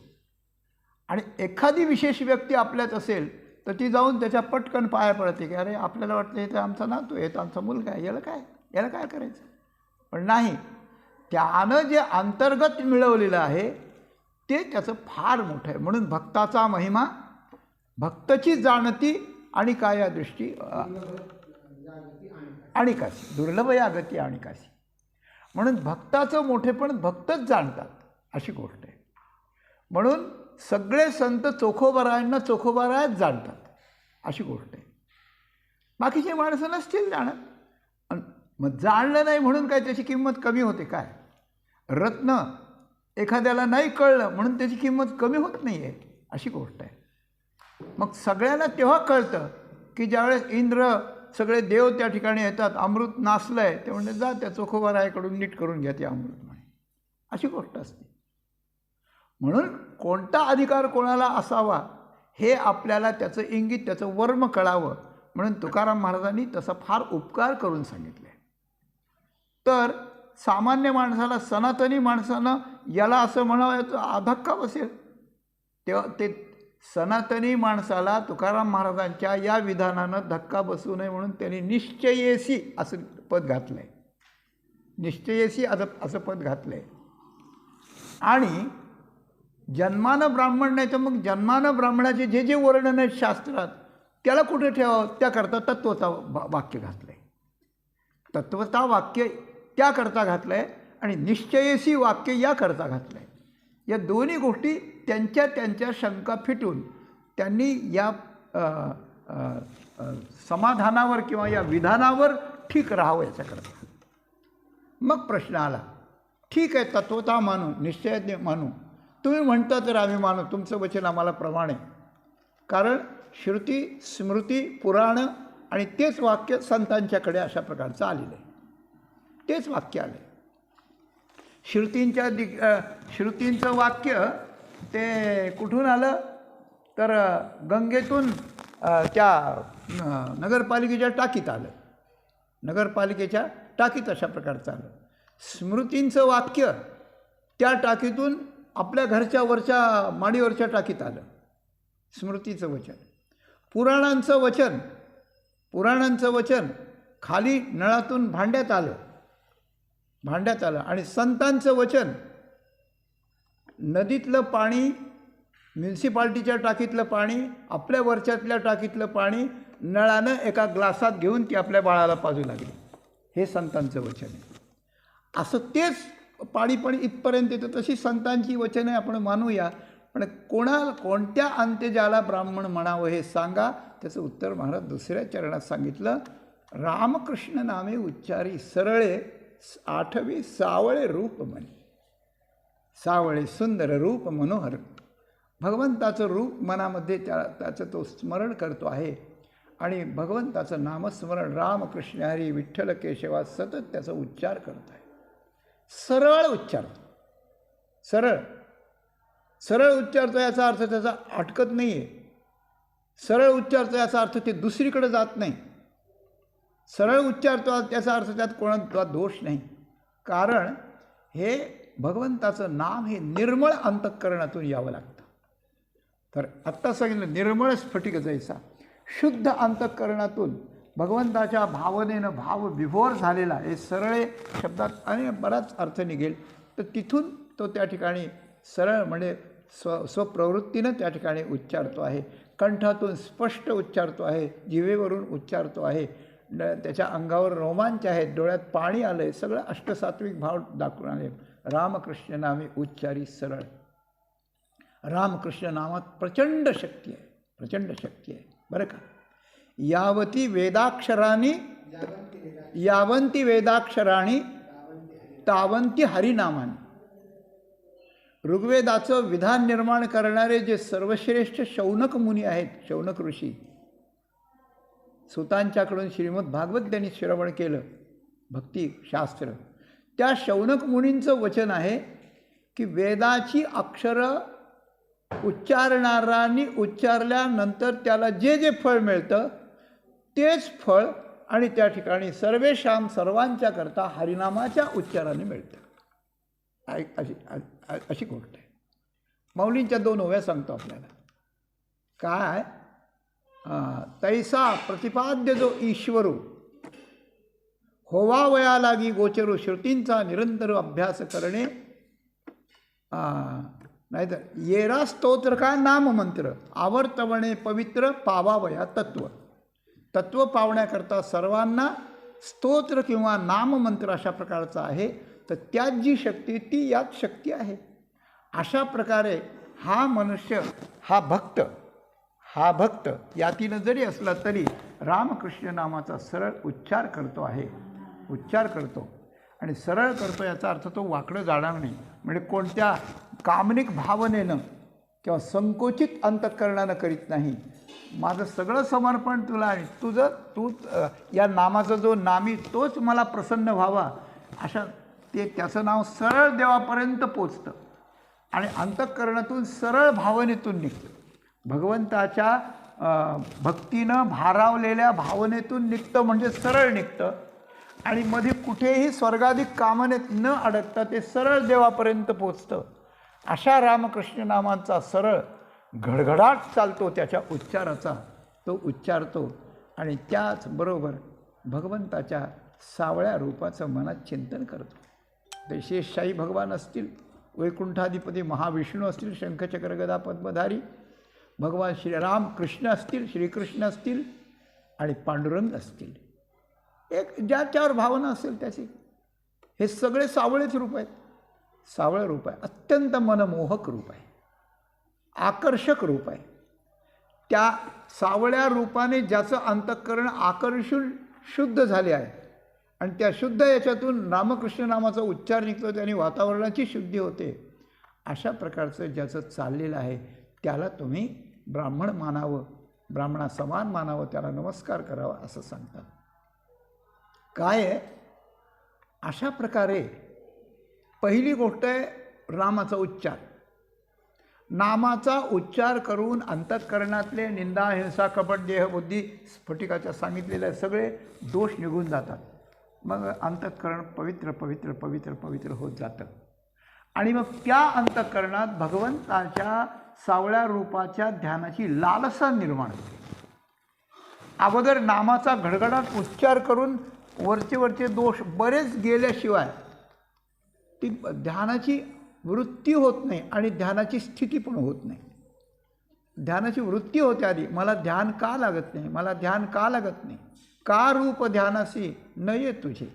आणि एखादी विशेष व्यक्ती आपल्यात असेल तर ती जाऊन त्याच्या पटकन पाया पडते की अरे आपल्याला वाटतं हे तर आमचा नातू आहे, तर आमचा मुलगा आहे, याला काय करायचं. पण नाही, त्यानं जे अंतर्गत मिळवलेलं आहे ते त्याचं फार मोठं आहे. म्हणून भक्ताचा महिमा भक्तची जाणती आणि काय या दृष्टी आणिकाशी दुर्लभ या गती आणिकाशी. म्हणून भक्ताचं मोठेपण भक्तच जाणतात अशी गोष्ट आहे. म्हणून सगळे संत चोखोबारायांना चोखोबारायच जाणतात अशी गोष्ट आहे. बाकीचे माणसं नसतील जाणत. मग जाणलं नाही म्हणून काय त्याची किंमत कमी होते काय. रत्न एखाद्याला नाही कळलं म्हणून त्याची किंमत कमी होत नाही आहे अशी गोष्ट आहे. मग सगळ्यांना तेव्हा कळतं की ज्यावेळेस इंद्र सगळे देव त्या ठिकाणी येतात, अमृत नासलं आहे ते म्हणजे जा त्या चोखोबारायाकडून नीट करून घ्या ते अमृत म्हणे अशी गोष्ट असते. म्हणून कोणता अधिकार कोणाला असावा हे आपल्याला त्याचं इंगित त्याचं वर्म कळावं म्हणून तुकाराम महाराजांनी तसा फार उपकार करून सांगितले. तर सामान्य माणसाला, सनातनी माणसानं याला असं म्हणावं धक्का बसेल. तेव्हा ते सनातनी माणसाला तुकाराम महाराजांच्या या विधानानं धक्का बसू नये म्हणून त्यांनी निश्चयेसी असं पद घातलं आहे. निश्चयेसी असं पद घातलं आहे. आणि जन्मानं ब्राह्मण नाही तर मग जन्मानं ब्राह्मणाचे जे जे वर्णन आहेत शास्त्रात त्याला कुठे ठेवावं त्याकरता तत्वता वाक्य घातलं आहे. तत्वता वाक्य त्याकरता घातलं आहे आणि निश्चयेसी वाक्य याकरता घातलं आहे. या दोन्ही गोष्टी त्यांच्या शंका फिटून त्यांनी या समाधानावर किंवा या विधानावर ठीक राहावं याच्याकरता. मग प्रश्न आला, ठीक आहे तत्वता मानू, निश्चयाने मानू, तुम्ही म्हणता तर आम्ही मानू, तुमचं वचन आम्हाला प्रमाण आहे. कारण श्रुती स्मृती पुराण आणि तेच वाक्य संतांच्याकडे अशा प्रकारचं आलेलं आहे. तेच वाक्य आलं आहे. श्रुतींचं वाक्य ते कुठून आलं तर गंगेतून त्या नगरपालिकेच्या टाकीत आलं. नगरपालिकेच्या टाकीत अशा प्रकारचं आलं. स्मृतींचं वाक्य त्या टाकीतून आपल्या घरच्या वरच्या माडीवरच्या टाकीत आलं, स्मृतीचं वचन. पुराणांचं वचन खाली नळातून भांड्यात आलं. आणि संतांचं वचन नदीतलं पाणी, म्युन्सिपाल्टीच्या टाकीतलं पाणी, आपल्या वरच्यातल्या टाकीतलं पाणी नळानं एका ग्लासात घेऊन ती आपल्या बाळाला पाजू लागली. हे संतांचं वचन आहे. असं तेच पाणी पण इथपर्यंत येतं. तशी संतांची वचने आपण मानूया. पण कोणत्या अंत्यजाला ब्राह्मण म्हणावं हे सांगा. त्याचं उत्तर महाराज दुसऱ्या चरणात सांगितलं. रामकृष्ण नामे उच्चारी सरळे 8वे सावळे रूप म्हणे. सावळे सुंदर रूप मनोहर. भगवंताचं रूप मनामध्ये त्याचं तो स्मरण करतो आहे आणि भगवंताचं नामस्मरण रामकृष्ण हरी विठ्ठल केशवा सतत त्याचा उच्चार करत आहे. सरळ उच्चारतो. सरळ उच्चारतो याचा अर्थ त्याचा अटकत नाही आहे. सरळ उच्चारतो याचा अर्थ ते दुसरीकडे जात नाही. सरळ उच्चारतो त्याचा अर्थ त्यात कोणाचा दोष नाही. कारण हे भगवंताचं नाम हे निर्मळ अंतःकरणातून यावं लागतं. तर आत्ता सांगितलं निर्मळ स्फटिक जैसा, शुद्ध अंतःकरणातून भगवंताच्या भावनेनं भाव विभोर झालेला. हे सरळे शब्दात आणि बराच अर्थ निघेल. तर तिथून तो त्या ठिकाणी सरळ म्हणजे स्वप्रवृत्तीनं त्या ठिकाणी उच्चारतो आहे. कंठातून स्पष्ट उच्चारतो आहे, जिभेवरून उच्चारतो आहे, त्याच्या अंगावर रोमांच आहेत, डोळ्यात पाणी आलं आहे. सगळं अष्टसात्विक भाव दाखवून आले. रामकृष्ण नामे उच्चारी सरळ. रामकृष्ण नामात प्रचंड शक्ती आहे बरं का. यावंती वेदाक्षराणी तावंती हरिनामानी. ऋग्वेदाचं विधान निर्माण करणारे जे सर्वश्रेष्ठ शौनक मुनी आहेत, शौनक ऋषी, सुतांच्याकडून श्रीमद भागवत त्यांनी श्रवण केलं, भक्तिशास्त्र. त्या शौनक मुनींचं वचन आहे की वेदाची अक्षरं उच्चारणाऱ्यांनी उच्चारल्यानंतर त्याला जे जे फळ मिळतं तेच फळ आणि त्या ठिकाणी सर्वेशाम सर्वांच्या करता हरिनामाच्या उच्चाराने मिळतं. अशी गोष्ट आहे. माऊलींच्या 2 ओव्या सांगतो आपल्याला. काय तैसा प्रतिपाद्य जो ईश्वरू होवावया लागी गोचरू. श्रुतींचा निरंतर अभ्यास करणे. नाहीतर येरा स्तोत्र का नाममंत्र आवर्तवणे पवित्र पावावया तत्व पावण्याकरता सर्वांना स्तोत्र किंवा नाममंत्र अशा प्रकारचा आहे. तर त्यात जी शक्ती ती यात शक्ती आहे. अशा प्रकारे हा मनुष्य, हा भक्त यातीनं जरी असला तरी रामकृष्ण नामाचा सरळ उच्चार करतो आणि सरळ करतो. याचा अर्थ तो वाकडं जाणार नाही. म्हणजे कोणत्या कामनिक भावनेनं किंवा संकोचित अंतःकरणानं करीत नाही. माझं सगळं समर्पण तुला आहे. तू या नामाचा जो नामी तोच मला प्रसन्न व्हावा अशा त्याचं नाव सरळ देवापर्यंत पोचतं आणि अंतःकरणातून सरळ भावनेतून निघतं. भगवंताच्या भक्तीनं भारावलेल्या भावनेतून निघतं म्हणजे सरळ निघतं. आणि मध्ये कुठेही स्वर्गाधिक कामनेत न अडकता ते सरळ देवापर्यंत पोचतं. अशा रामकृष्ण नामांचा सरळ घडघडाट चालतो त्याच्या उच्चाराचा. तो उच्चारतो आणि त्याचबरोबर भगवंताच्या सावळ्या रूपाचं मनात चिंतन करतो. ते शेषशाही भगवान असतील, वैकुंठाधिपती महाविष्णू असतील, शंखचक्र गदा पद्मधारी भगवान श्रीराम कृष्ण असतील, श्रीकृष्ण असतील आणि पांडुरंग असतील. एक ज्याच्यावर भावना असेल त्याची. हे सगळे सावळेच रूप आहेत. सावळं रूप आहे. अत्यंत मनमोहक रूप आहे. आकर्षक रूप आहे. त्या सावळ्या रूपाने ज्याचं अंतःकरण आकर्षून शुद्ध झाले आहे आणि त्या शुद्ध याच्यातून रामकृष्ण नामाचा उच्चार निघतो, त्याने वातावरणाची शुद्धी होते. अशा प्रकारचं ज्याचं चाललेलं आहे त्याला तुम्ही ब्राह्मण मानावं ब्राह्मणा समान मानावं, त्याला नमस्कार करावा असं सांगतात. काय आहे, अशा प्रकारे पहिली गोष्ट आहे रामाचा उच्चार. नामाचा उच्चार करून अंतःकरणातले निंदा, हिंसा, कपट, देहबुद्धी, स्फटिकाच्या सांगितलेले सगळे दोष निघून जातात. मग अंतःकरण पवित्र पवित्र पवित्र पवित्र होत जातं. आणि मग त्या अंतःकरणात भगवंताच्या सावळ्या रूपाच्या ध्यानाची लालसा निर्माण होते. अगोदर नामाचा घडघडाट उच्चार करून वरचे दोष बरेच गेल्याशिवाय ती ध्यानाची वृत्ती होत नाही आणि ध्यानाची स्थिती पण होत नाही. ध्यानाची वृत्ती होते आधी, मला ध्यान का लागत नाही, मला ध्यान का लागत नाही, का रूप ध्यानासी न ये तुझे,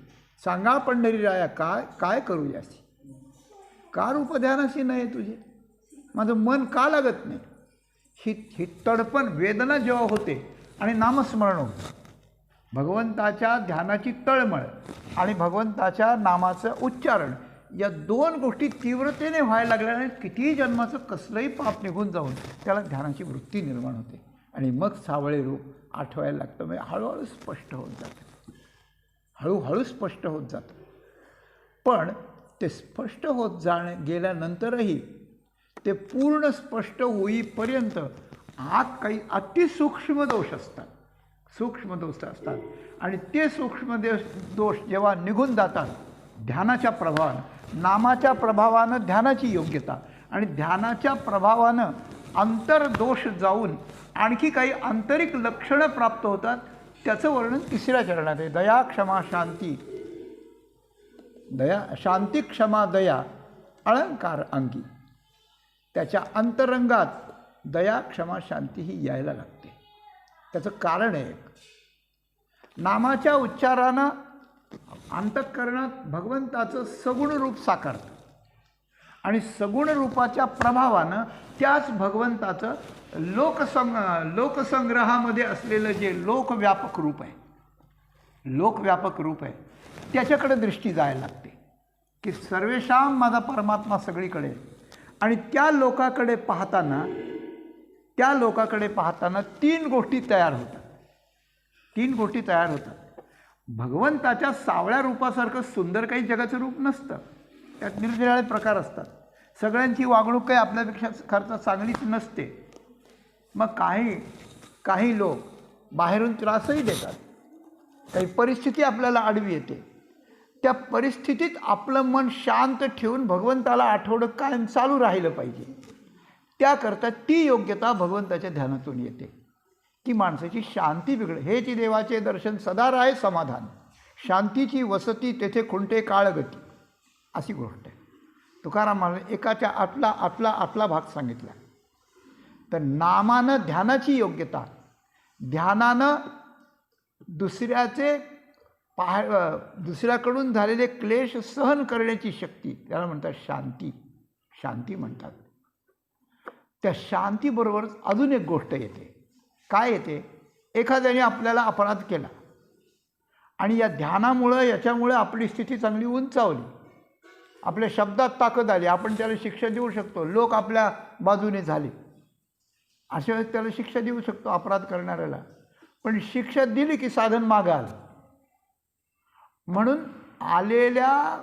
सांगा पंढरीराया काय काय करू यासी, का रूप ध्यानासी न ये तुझे, माझं मन का लागत नाही. ही तडपण वेदना जेव्हा होते आणि नामस्मरण होतं, भगवंताच्या ध्यानाची तळमळ आणि भगवंताच्या नामाचं उच्चारण, या दोन गोष्टी तीव्रतेने व्हायला लागल्याने कितीही जन्माचं कसलंही पाप निघून जाऊन त्याला ध्यानाची वृत्ती निर्माण होते आणि मग सावळे रूप आठवायला लागतं. म्हणजे हळूहळू स्पष्ट होत जातं, हळूहळू स्पष्ट होत जातं. पण ते स्पष्ट होत गेल्यानंतरही ते पूर्ण स्पष्ट होईपर्यंत आत काही अतिसूक्ष्म दोष असतात, सूक्ष्म दोष असतात. आणि ते सूक्ष्म दोष जेव्हा निघून जातात ध्यानाच्या प्रभावानं, नामाच्या प्रभावानं ध्यानाची योग्यता आणि ध्यानाच्या प्रभावानं अंतर्दोष जाऊन आणखी काही आंतरिक लक्षणं प्राप्त होतात. त्याचं वर्णन तिसऱ्या चरणात आहे. दया क्षमा शांती, दया शांती क्षमा दया अलंकार अंगी. त्याच्या अंतरंगात दया क्षमा शांती ही यायला लागते. त्याचं कारण आहे, नामाच्या उच्चारानं अंतःकरणात भगवंताचं सगुण रूप साकारतं आणि सगुण रूपाच्या प्रभावानं त्याच भगवंताचं लोकसंग्रहामध्ये असलेलं जे लोकव्यापक रूप आहे, लोकव्यापक रूप आहे, त्याच्याकडे दृष्टी जायला लागते की सर्वेशाम माझा परमात्मा सगळीकडे. आणि त्या लोकाकडे पाहताना तीन गोष्टी तयार होतात. भगवंताच्या सावळ्या रूपासारखं सुंदर काही जगाचं रूप नसतं, त्यात निरनिराळे प्रकार असतात. सगळ्यांची वागणूक काही आपल्यापेक्षा खरंच चांगलीच नसते. मग काही लोक बाहेरून त्रासही देतात, काही परिस्थिती आपल्याला आडवी येते. त्या परिस्थितीत आपलं मन शांत ठेवून भगवंताला आठवणं कायम चालू राहिलं पाहिजे. त्याकरता ती योग्यता भगवंताच्या ध्यानातून येते की माणसाची शांती बिघडे. हेच देवाचे दर्शन सदा राहे समाधान, शांतीची वसती तेथे खुंटे काळगती, अशी गोष्ट आहे. तुकाराम महाराज एकाच्या आतला भाग सांगितला. तर नामानं ध्यानाची योग्यता, ध्यानानं दुसऱ्याकडून झालेले क्लेश सहन करण्याची शक्ती, त्याला म्हणतात शांती म्हणतात. त्या शांतीबरोबरच अजून एक गोष्ट येते. काय येते? एखाद्याने आपल्याला अपराध केला आणि या ध्यानामुळं याच्यामुळे आपली स्थिती चांगली उंचावली, आपल्या शब्दात ताकद आली, आपण त्याला शिक्षा देऊ शकतो. लोक आपल्या बाजूने झाले, अशा वेळेस त्याला शिक्षा देऊ शकतो अपराध करणाऱ्याला. पण शिक्षा दिली की साधन मागाल. म्हणून आलेल्या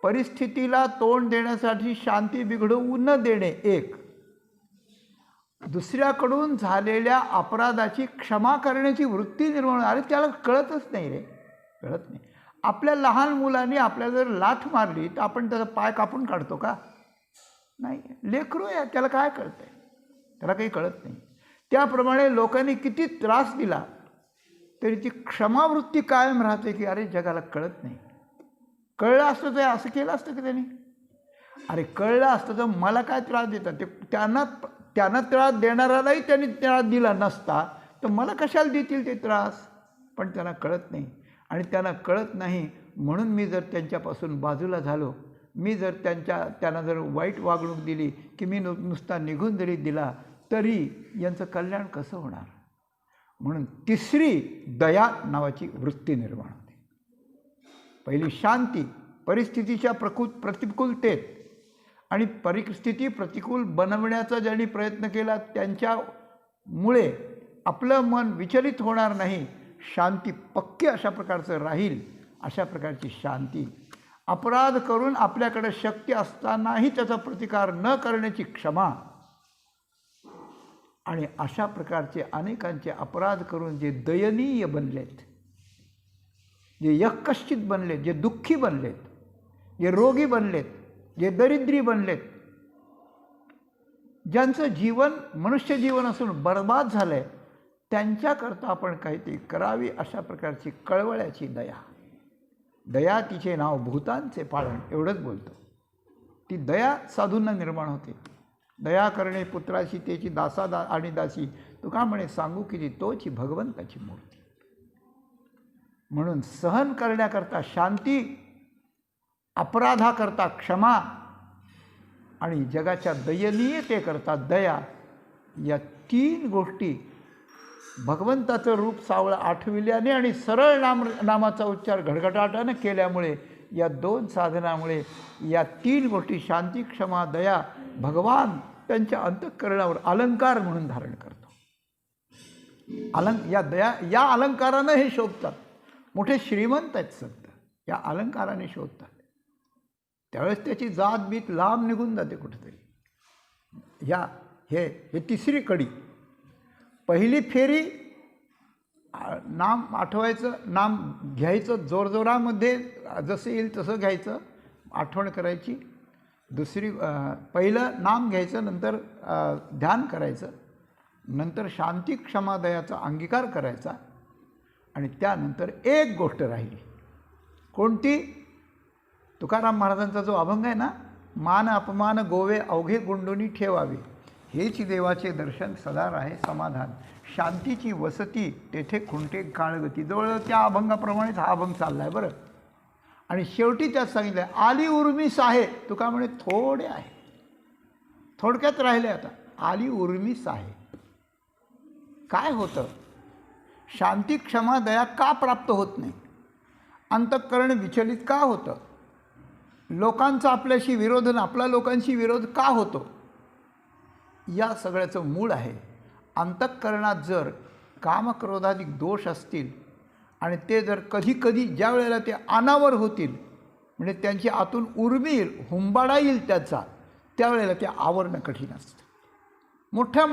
परिस्थितीला तोंड देण्यासाठी शांती बिघडवू न देणे एक, दुसऱ्याकडून झालेल्या अपराधाची क्षमा करण्याची वृत्ती निर्माण. अरे त्याला कळतच नाही रे, कळत नाही. आपल्या लहान मुलांनी आपल्याला जर लाथ मारली तर आपण त्याचा पाय कापून काढतो का? नाही. लेकरू आहे, त्याला काय कळतंय? त्याला काही कळत नाही. त्याप्रमाणे लोकांनी किती त्रास दिला तरी ती क्षमावृत्ती कायम राहते की अरे जगाला कळत नाही. कळलं असतं तर असं केलं असतं की त्यांनी? अरे कळलं असतं तर मला काय त्रास देतात ते? त्यांना त्रास देणाऱ्यालाही त्यांनी त्रास दिला नसता तर मला कशाला देतील ते त्रास? पण त्यांना कळत नाही. आणि त्यांना कळत नाही म्हणून मी जर त्यांच्यापासून बाजूला झालो, मी जर त्यांना जर वाईट वागणूक दिली की मी नुसता निघून जरी दिला तरी यांचं कल्याण कसं होणार? म्हणून तिसरी दया नावाची वृत्ती निर्माण होते. पहिली शांती, परिस्थितीच्या प्रतिकूलतेत आणि परिस्थिती प्रतिकूल बनवण्याचा ज्यांनी प्रयत्न केला त्यांच्यामुळे आपलं मन विचलित होणार नाही, शांती पक्की अशा प्रकारचं राहील, अशा प्रकारची शांती. अपराध करून आपल्याकडे शक्य असतानाही त्याचा प्रतिकार न करण्याची क्षमा, आणि अशा प्रकारचे अनेकांचे अपराध करून जे दयनीय बनलेत, जे यःकश्चित बनलेत, जे दुःखी बनलेत, जे रोगी बनलेत, जे दरिद्री बनलेत, ज्यांचं जीवन मनुष्य जीवन असून बर्बाद झालं आहे, त्यांच्याकरता आपण काहीतरी करावी अशा प्रकारची कळवळ्याची दया. दया तिचे नाव भूतांचे पालन, एवढंच बोलतो. ती दया साधूंना निर्माण होते. दया करणे पुत्राशी त्याची आणि दासी, तुका म्हणे सांगू किती तोची भगवंताची मूर्ती. म्हणून सहन करण्याकरता शांती, अपराधाकरता क्षमा आणि जगाच्या दयनीयतेकरता दया, या 3 गोष्टी भगवंताचं रूप सावळं आठविल्याने आणि सरळ नामाचा उच्चार घडघडाटानं केल्यामुळे, या 2 साधनामुळे या 3 गोष्टी शांती, क्षमा, दया भगवान त्यांच्या अंतःकरणावर अलंकार म्हणून धारण करतो. या अलंकारानं हे शोभतात. मोठे श्रीमंत आहेत संत, या अलंकाराने शोधतात. त्यावेळेस त्याची जात बीत लांब निघून जाते कुठेतरी. हे तिसरी कडी. पहिली फेरी नाम आठवायचं, नाम घ्यायचं, जोरजोरामध्ये जसं येईल तसं घ्यायचं, आठवण करायची. दुसरी पहिलं नाम घ्यायचं, नंतर ध्यान करायचं, नंतर शांती, क्षमा, दयाचा अंगीकार करायचा, आणि त्यानंतर एक गोष्ट राहिली. कोणती? तुकाराम महाराजांचा जो अभंग आहे ना, मान अपमान गोवे अवघे गुंडोनी ठेवावे, हेच देवाचे दर्शन सदा राहे समाधान, शांतीची वसती तेथे खुंटे काळगती. जवळ त्या अभंगाप्रमाणेच हा अभंग चालला आहे बरं. आणि शेवटी त्यात सांगितलं आहे, आली उर्मिस आहे. तुका म्हणे थोडे आहे, थोडक्यात राहिले. आता आली उर्मिस आहे. काय होतं? शांती, क्षमा, दया का प्राप्त होत नाही? अंतःकरण विचलित का होतं? लोकांचा आपल्याशी विरोध आणि आपला लोकांशी विरोध का होतो? या सगळ्याचं मूळ आहे, अंतःकरणात जर कामक्रोधाधिक दोष असतील आणि ते जर कधी कधी ज्या वेळेला ते अनावर होतील, म्हणजे त्यांची आतून उर्मी येईल, हुंबाडा येईल त्याचा, त्यावेळेला ते आवरणं कठीण असतं. मोठ्या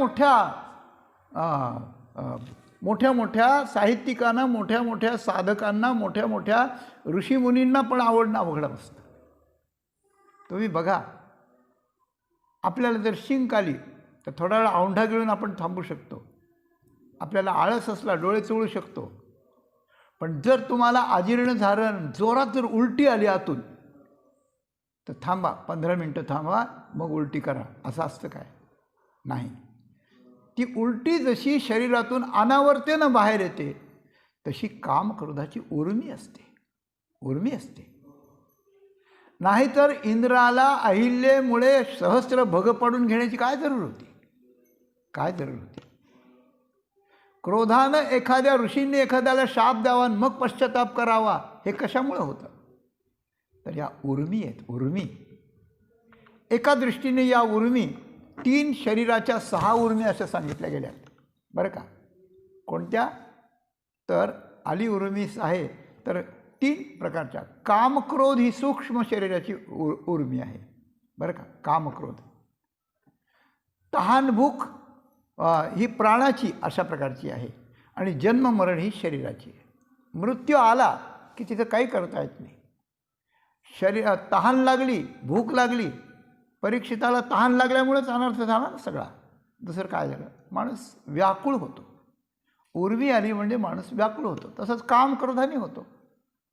मोठ्या साहित्यिकांना, मोठ्या मोठ्या साधकांना, मोठ्या मोठ्या ऋषीमुनींना पण आवडणं अवघड असतं. तुम्ही बघा, आपल्याला जर शिंक आली तर थोडा वेळ औंढा गिळून आपण थांबू शकतो. आपल्याला आळस असला डोळे चोळू शकतो. पण जर तुम्हाला अजीर्ण झालं, जोरात जर उलटी आली आतून, तर थांबा, 15 मिनटं थांबा, मग उलटी करा. असं असतं काय? नाही. ती उलटी जशी शरीरातून अनावर्तेनं बाहेर येते, तशी कामक्रोधाची उर्मी असते. नाहीतर इंद्राला अहिल्यामुळे सहस्र भग पडून घेण्याची काय जरूर होती? क्रोधानं एखाद्या ऋषींनी एखाद्याला शाप द्यावा, मग पश्चाताप करावा, हे कशामुळे होतं? तर या उर्मी आहेत. उर्मी एका दृष्टीने या उर्मी 3 शरीराच्या 6 उर्मी अशा सांगितल्या गेल्यात बरं का. कोणत्या? तर आली उर्मीस आहे तर 3 प्रकारच्या. कामक्रोध ही सूक्ष्म शरीराची उर्मी आहे बरं का, कामक्रोध. तहानभूक ही प्राणाची अशा प्रकारची आहे, आणि जन्म मरण ही शरीराची आहे. मृत्यू आला की तिथं काही करता येत नाही. तहान लागली, भूक लागली. परीक्षिताला तहान लागल्यामुळेच अनर्थ झाला ना सगळा. दुसरं काय झालं? माणूस व्याकुळ होतो. उर्मी आली म्हणजे माणूस व्याकुळ होतो. तसंच काम क्रोधाने होतो.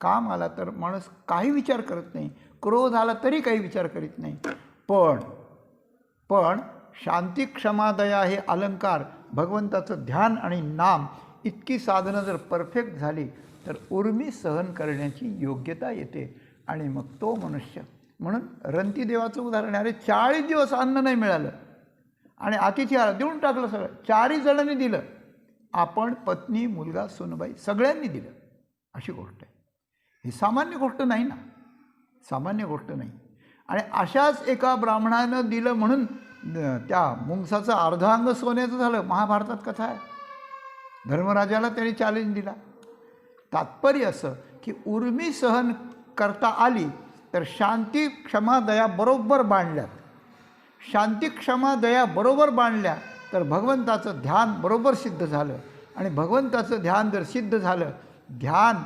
काम आला तर माणूस काही विचार करत नाही, क्रोध आला तरी काही विचार करीत नाही. पण शांती, क्षमा, दया हे अलंकार, भगवंताचं ध्यान आणि नाम, इतकी साधनं जर परफेक्ट झाली तर उर्मी सहन करण्याची योग्यता येते, आणि मग तो मनुष्य. म्हणून रंतीदेवाचं उदाहरण आहे. 40 दिवस अन्न नाही मिळालं आणि अतिथी आला, देऊन टाकलं सगळं. 4 जणांनी दिलं. आपण, पत्नी, मुलगा, सुनबाई सगळ्यांनी दिलं. अशी गोष्ट आहे. ही सामान्य गोष्ट नाही ना, सामान्य गोष्ट नाही. आणि अशाच एका ब्राह्मणानं दिलं म्हणून त्या मुंगसाचं अर्धांग सोन्याचं झालं. महाभारतात कथा आहे. धर्मराजाला त्याने चॅलेंज दिला. तात्पर्य असं की उर्मी सहन करता आली तर शांती क्षमा दया बरोबर बांधल्यात. शांती क्षमा दया बरोबर बांधल्या तर भगवंताचं ध्यान बरोबर सिद्ध झालं. आणि भगवंताचं ध्यान जर सिद्ध झालं, ध्यान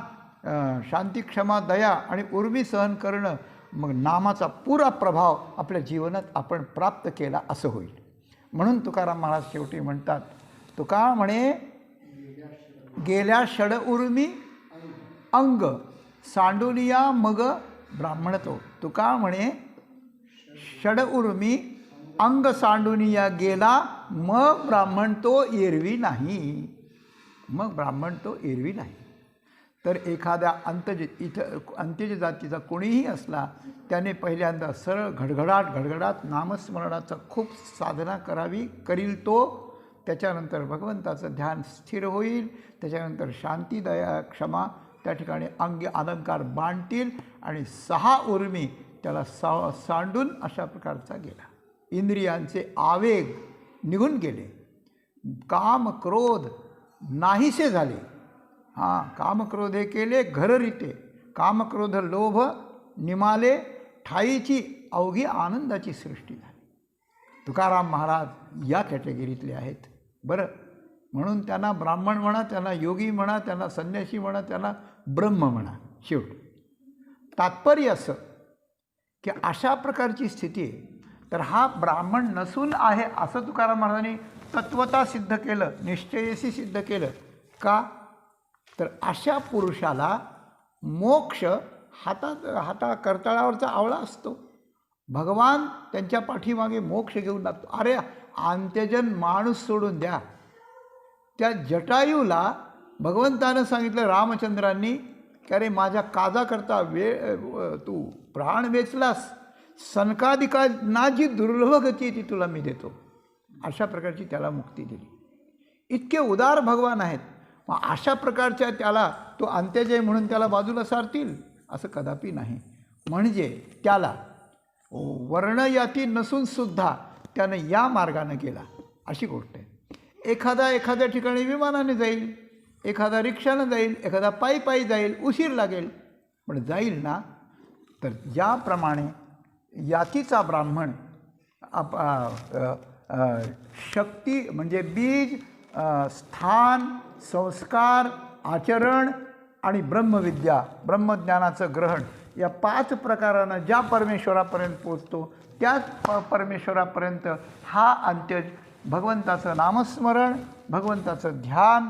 शांती क्षमा दया आणि उर्मी सहन करणं, मग नामाचा पुरा प्रभाव आपल्या जीवनात आपण प्राप्त केला असं होईल. म्हणून तुकाराम महाराज शेवटी म्हणतात, तुका म्हणे गेल्या षड उर्मी अंग सांडुलिया मग ब्राह्मणतो. तुका म्हणे षड उर्मी अंग सांडुनिया गेला मग ब्राह्मण तो एरवी नाही. मग ब्राह्मण तो एरवी नाही. तर एखाद्या अंत्यज जातीचा कोणीही असला त्याने पहिल्यांदा सरळ घडघडाट नामस्मरणाचा खूप साधना करावी, करील तो. त्याच्यानंतर भगवंताचं ध्यान स्थिर होईल. त्याच्यानंतर शांती दया क्षमा त्या ठिकाणी अंगी अलंकार बांधतील आणि 6 उर्मी त्याला सांडून अशा प्रकारचा गेला. इंद्रियांचे आवेग निघून गेले, काम क्रोध नाहीसे झाले. कामक्रोध हे केले घररिते, कामक्रोध लोभ निमाले, ठाईची अवघी आनंदाची सृष्टी झाली. तुकाराम महाराज या कॅटेगरीतले आहेत बरं. म्हणून त्यांना ब्राह्मण म्हणा, त्यांना योगी म्हणा, त्यांना संन्यासी म्हणा, त्यांना ब्रह्म म्हणा. शेवटी तात्पर्य असं की अशा प्रकारची स्थिती आहे. तर हा ब्राह्मण नसून आहे असं तुकाराम महाराजांनी तत्वता सिद्ध केलं, निश्चयसी सिद्ध केलं. का तर अशा पुरुषाला मोक्ष हाता करताळावरचा आवळा असतो. भगवान त्यांच्या पाठीमागे मोक्ष घेऊन लागतो. अरे अंत्यजन माणूस सोडून द्या, त्या जटायूला भगवंतानं सांगितलं रामचंद्रांनी की अरे माझ्या काजाकरता तू प्राण वेचलास, सनकादिकांना जी दुर्लभ गती ती तुला मी देतो. अशा प्रकारची त्याला मुक्ती दिली. इतके उदार भगवान आहेत. मग अशा प्रकारच्या त्याला तो अंत्यजय म्हणून त्याला बाजूला सारतील असं कदापि नाही. म्हणजे त्याला वर्णयाती नसून सुद्धा त्यानं या मार्गानं गेला अशी गोष्ट आहे. एखाद्या ठिकाणी विमानाने जाईल, एखादा रिक्षानं जाईल, एखादा पायी जाईल, उशीर लागेल, पण जाईल ना. तर ज्याप्रमाणे यातीचा ब्राह्मण शक्ती म्हणजे बीज, स्थान, संस्कार, आचरण आणि ब्रह्मविद्या, ब्रह्मज्ञानाचं ग्रहण या 5 प्रकारानं ज्या परमेश्वरापर्यंत पोचतो त्याच परमेश्वरापर्यंत हा अंत्यज भगवंताचं नामस्मरण, भगवंताचं ध्यान,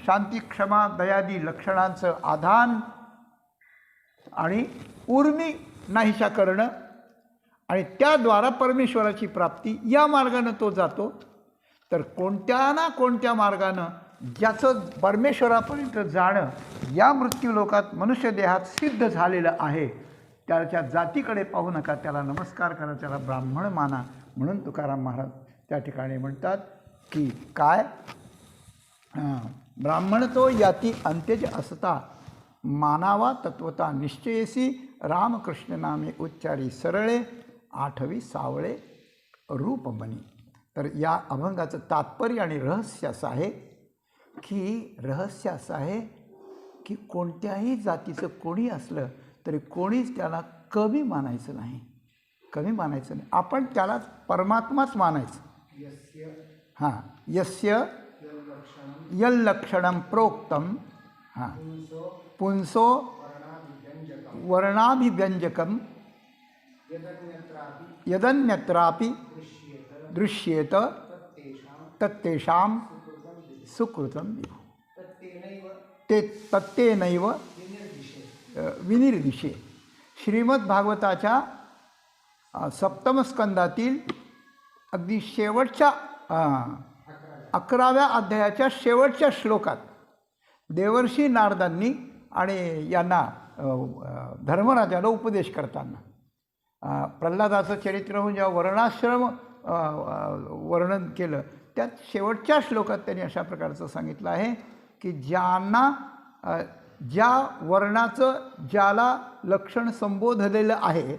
शांती क्षमा दयादी लक्षणांचं आधान आणि उर्मी नाहीशा करणं आणि त्याद्वारा परमेश्वराची प्राप्ती या मार्गानं तो जातो. तर कोणत्या ना कोणत्या मार्गानं ज्याचं परमेश्वरापर्यंत जाणं या मृत्यूलोकात मनुष्यदेहात सिद्ध झालेलं आहे, त्याच्या जातीकडे पाहू नका, त्याला नमस्कार करा, त्याला ब्राह्मण माना. म्हणून तुकाराम महाराज त्या ठिकाणी म्हणतात की काय, ब्राह्मण तो याती अंत्यज असता, मानावा तत्वता निश्चयसी, रामकृष्ण नामे उच्चारी सरळे, 8वी सावळे रूप बनी. तर या अभंगाचं तात्पर्य आणि रहस्य असं आहे की कोणत्याही जातीचं कोणी असलं तरी कोणीच त्याला कमी मानायचं नाही. आपण त्याला परमात्माच मानायचं. यस्य यल्लक्षणं प्रोक्तम पुंसो वर्णाभिव्यंजकम यदन्यत्रापि दृश्येत तत्तेषां सुकृतं विभो. ते तत्तेनैव विनिर्दिशे. श्रीमद भागवताच्या 7म स्कंदातील अगदी शेवटच्या 11व्या अध्यायाच्या शेवटच्या श्लोकात देवर्षी नारदांनी आणि यांना धर्मराजाला उपदेश करताना प्रल्हादाचं चरित्र होऊन जेव्हा वर्णाश्रम वर्णन केलं, त्यात शेवटच्या श्लोकात त्यांनी अशा प्रकारचं सांगितलं आहे की ज्या वर्णाचं ज्याला लक्षण संबोधलेलं आहे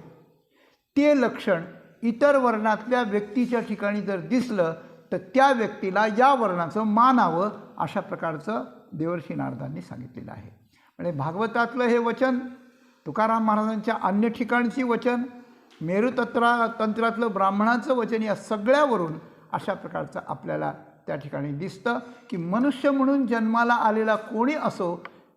ते लक्षण इतर वर्णातल्या व्यक्तीच्या ठिकाणी जर दिसलं तर त्या व्यक्तीला या वर्णाचं मानावं अशा प्रकारचं देवर्षी नारदांनी सांगितलेलं आहे. म्हणजे भागवतातलं हे वचन, तुकाराम महाराजांच्या अन्य ठिकाणची वचन, तंत्रातलं ब्राह्मणाचं वचन, या सगळ्यावरून अशा प्रकारचं आपल्याला त्या ठिकाणी दिसतं की मनुष्य म्हणून जन्माला आलेला कोणी असो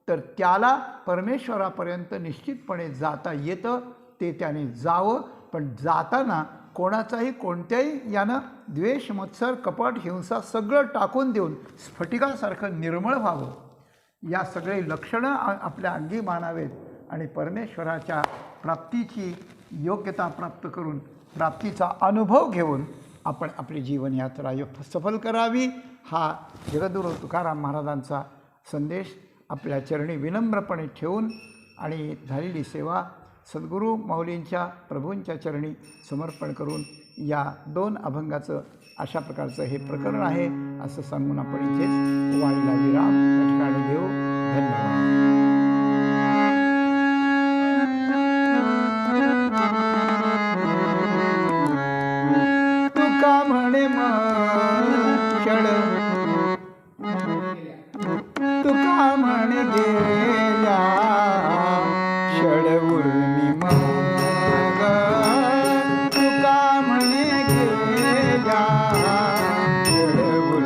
तर त्याला परमेश्वरापर्यंत निश्चितपणे जाता येतं, ते त्याने जावं. पण जाताना कोणाचाही कोणत्याही यानं द्वेष, मत्सर, कपट, हिंसा सगळं टाकून देऊन स्फटिकासारखं निर्मळ व्हावं. या सगळे लक्षणं आपल्या अंगी मानावेत आणि परमेश्वराच्या प्राप्तीची योग्यता प्राप्त करून, प्राप्तीचा अनुभव घेऊन आपण आपली जीवनयात्रा सफल करावी. हा जगद्गुरू तुकाराम महाराजांचा संदेश आपल्या चरणी विनम्रपणे ठेवून आणि झालेली सेवा सद्गुरू माऊलींच्या प्रभूंच्या चरणी समर्पण करून या 2 अभंगाचं अशा प्रकारचं हे प्रकरण आहे असं सांगून आपण इथेच वाणीला विराम या ठिकाणी देऊ. धन्यवाद. तुका म्हणे क्षण, तुका म्हणे गेल्या क्षण उर्मी मग, तुका म्हणे गेल्या क्षण उर्मी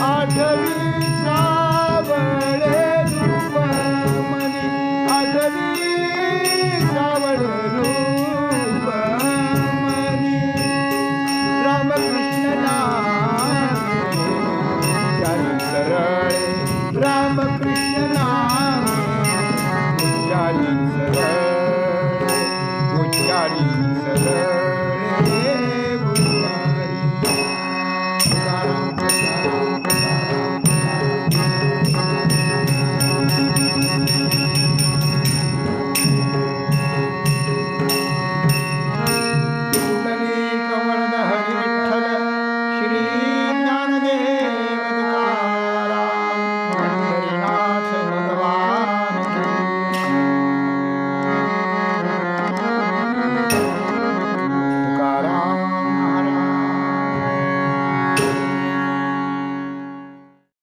आठवी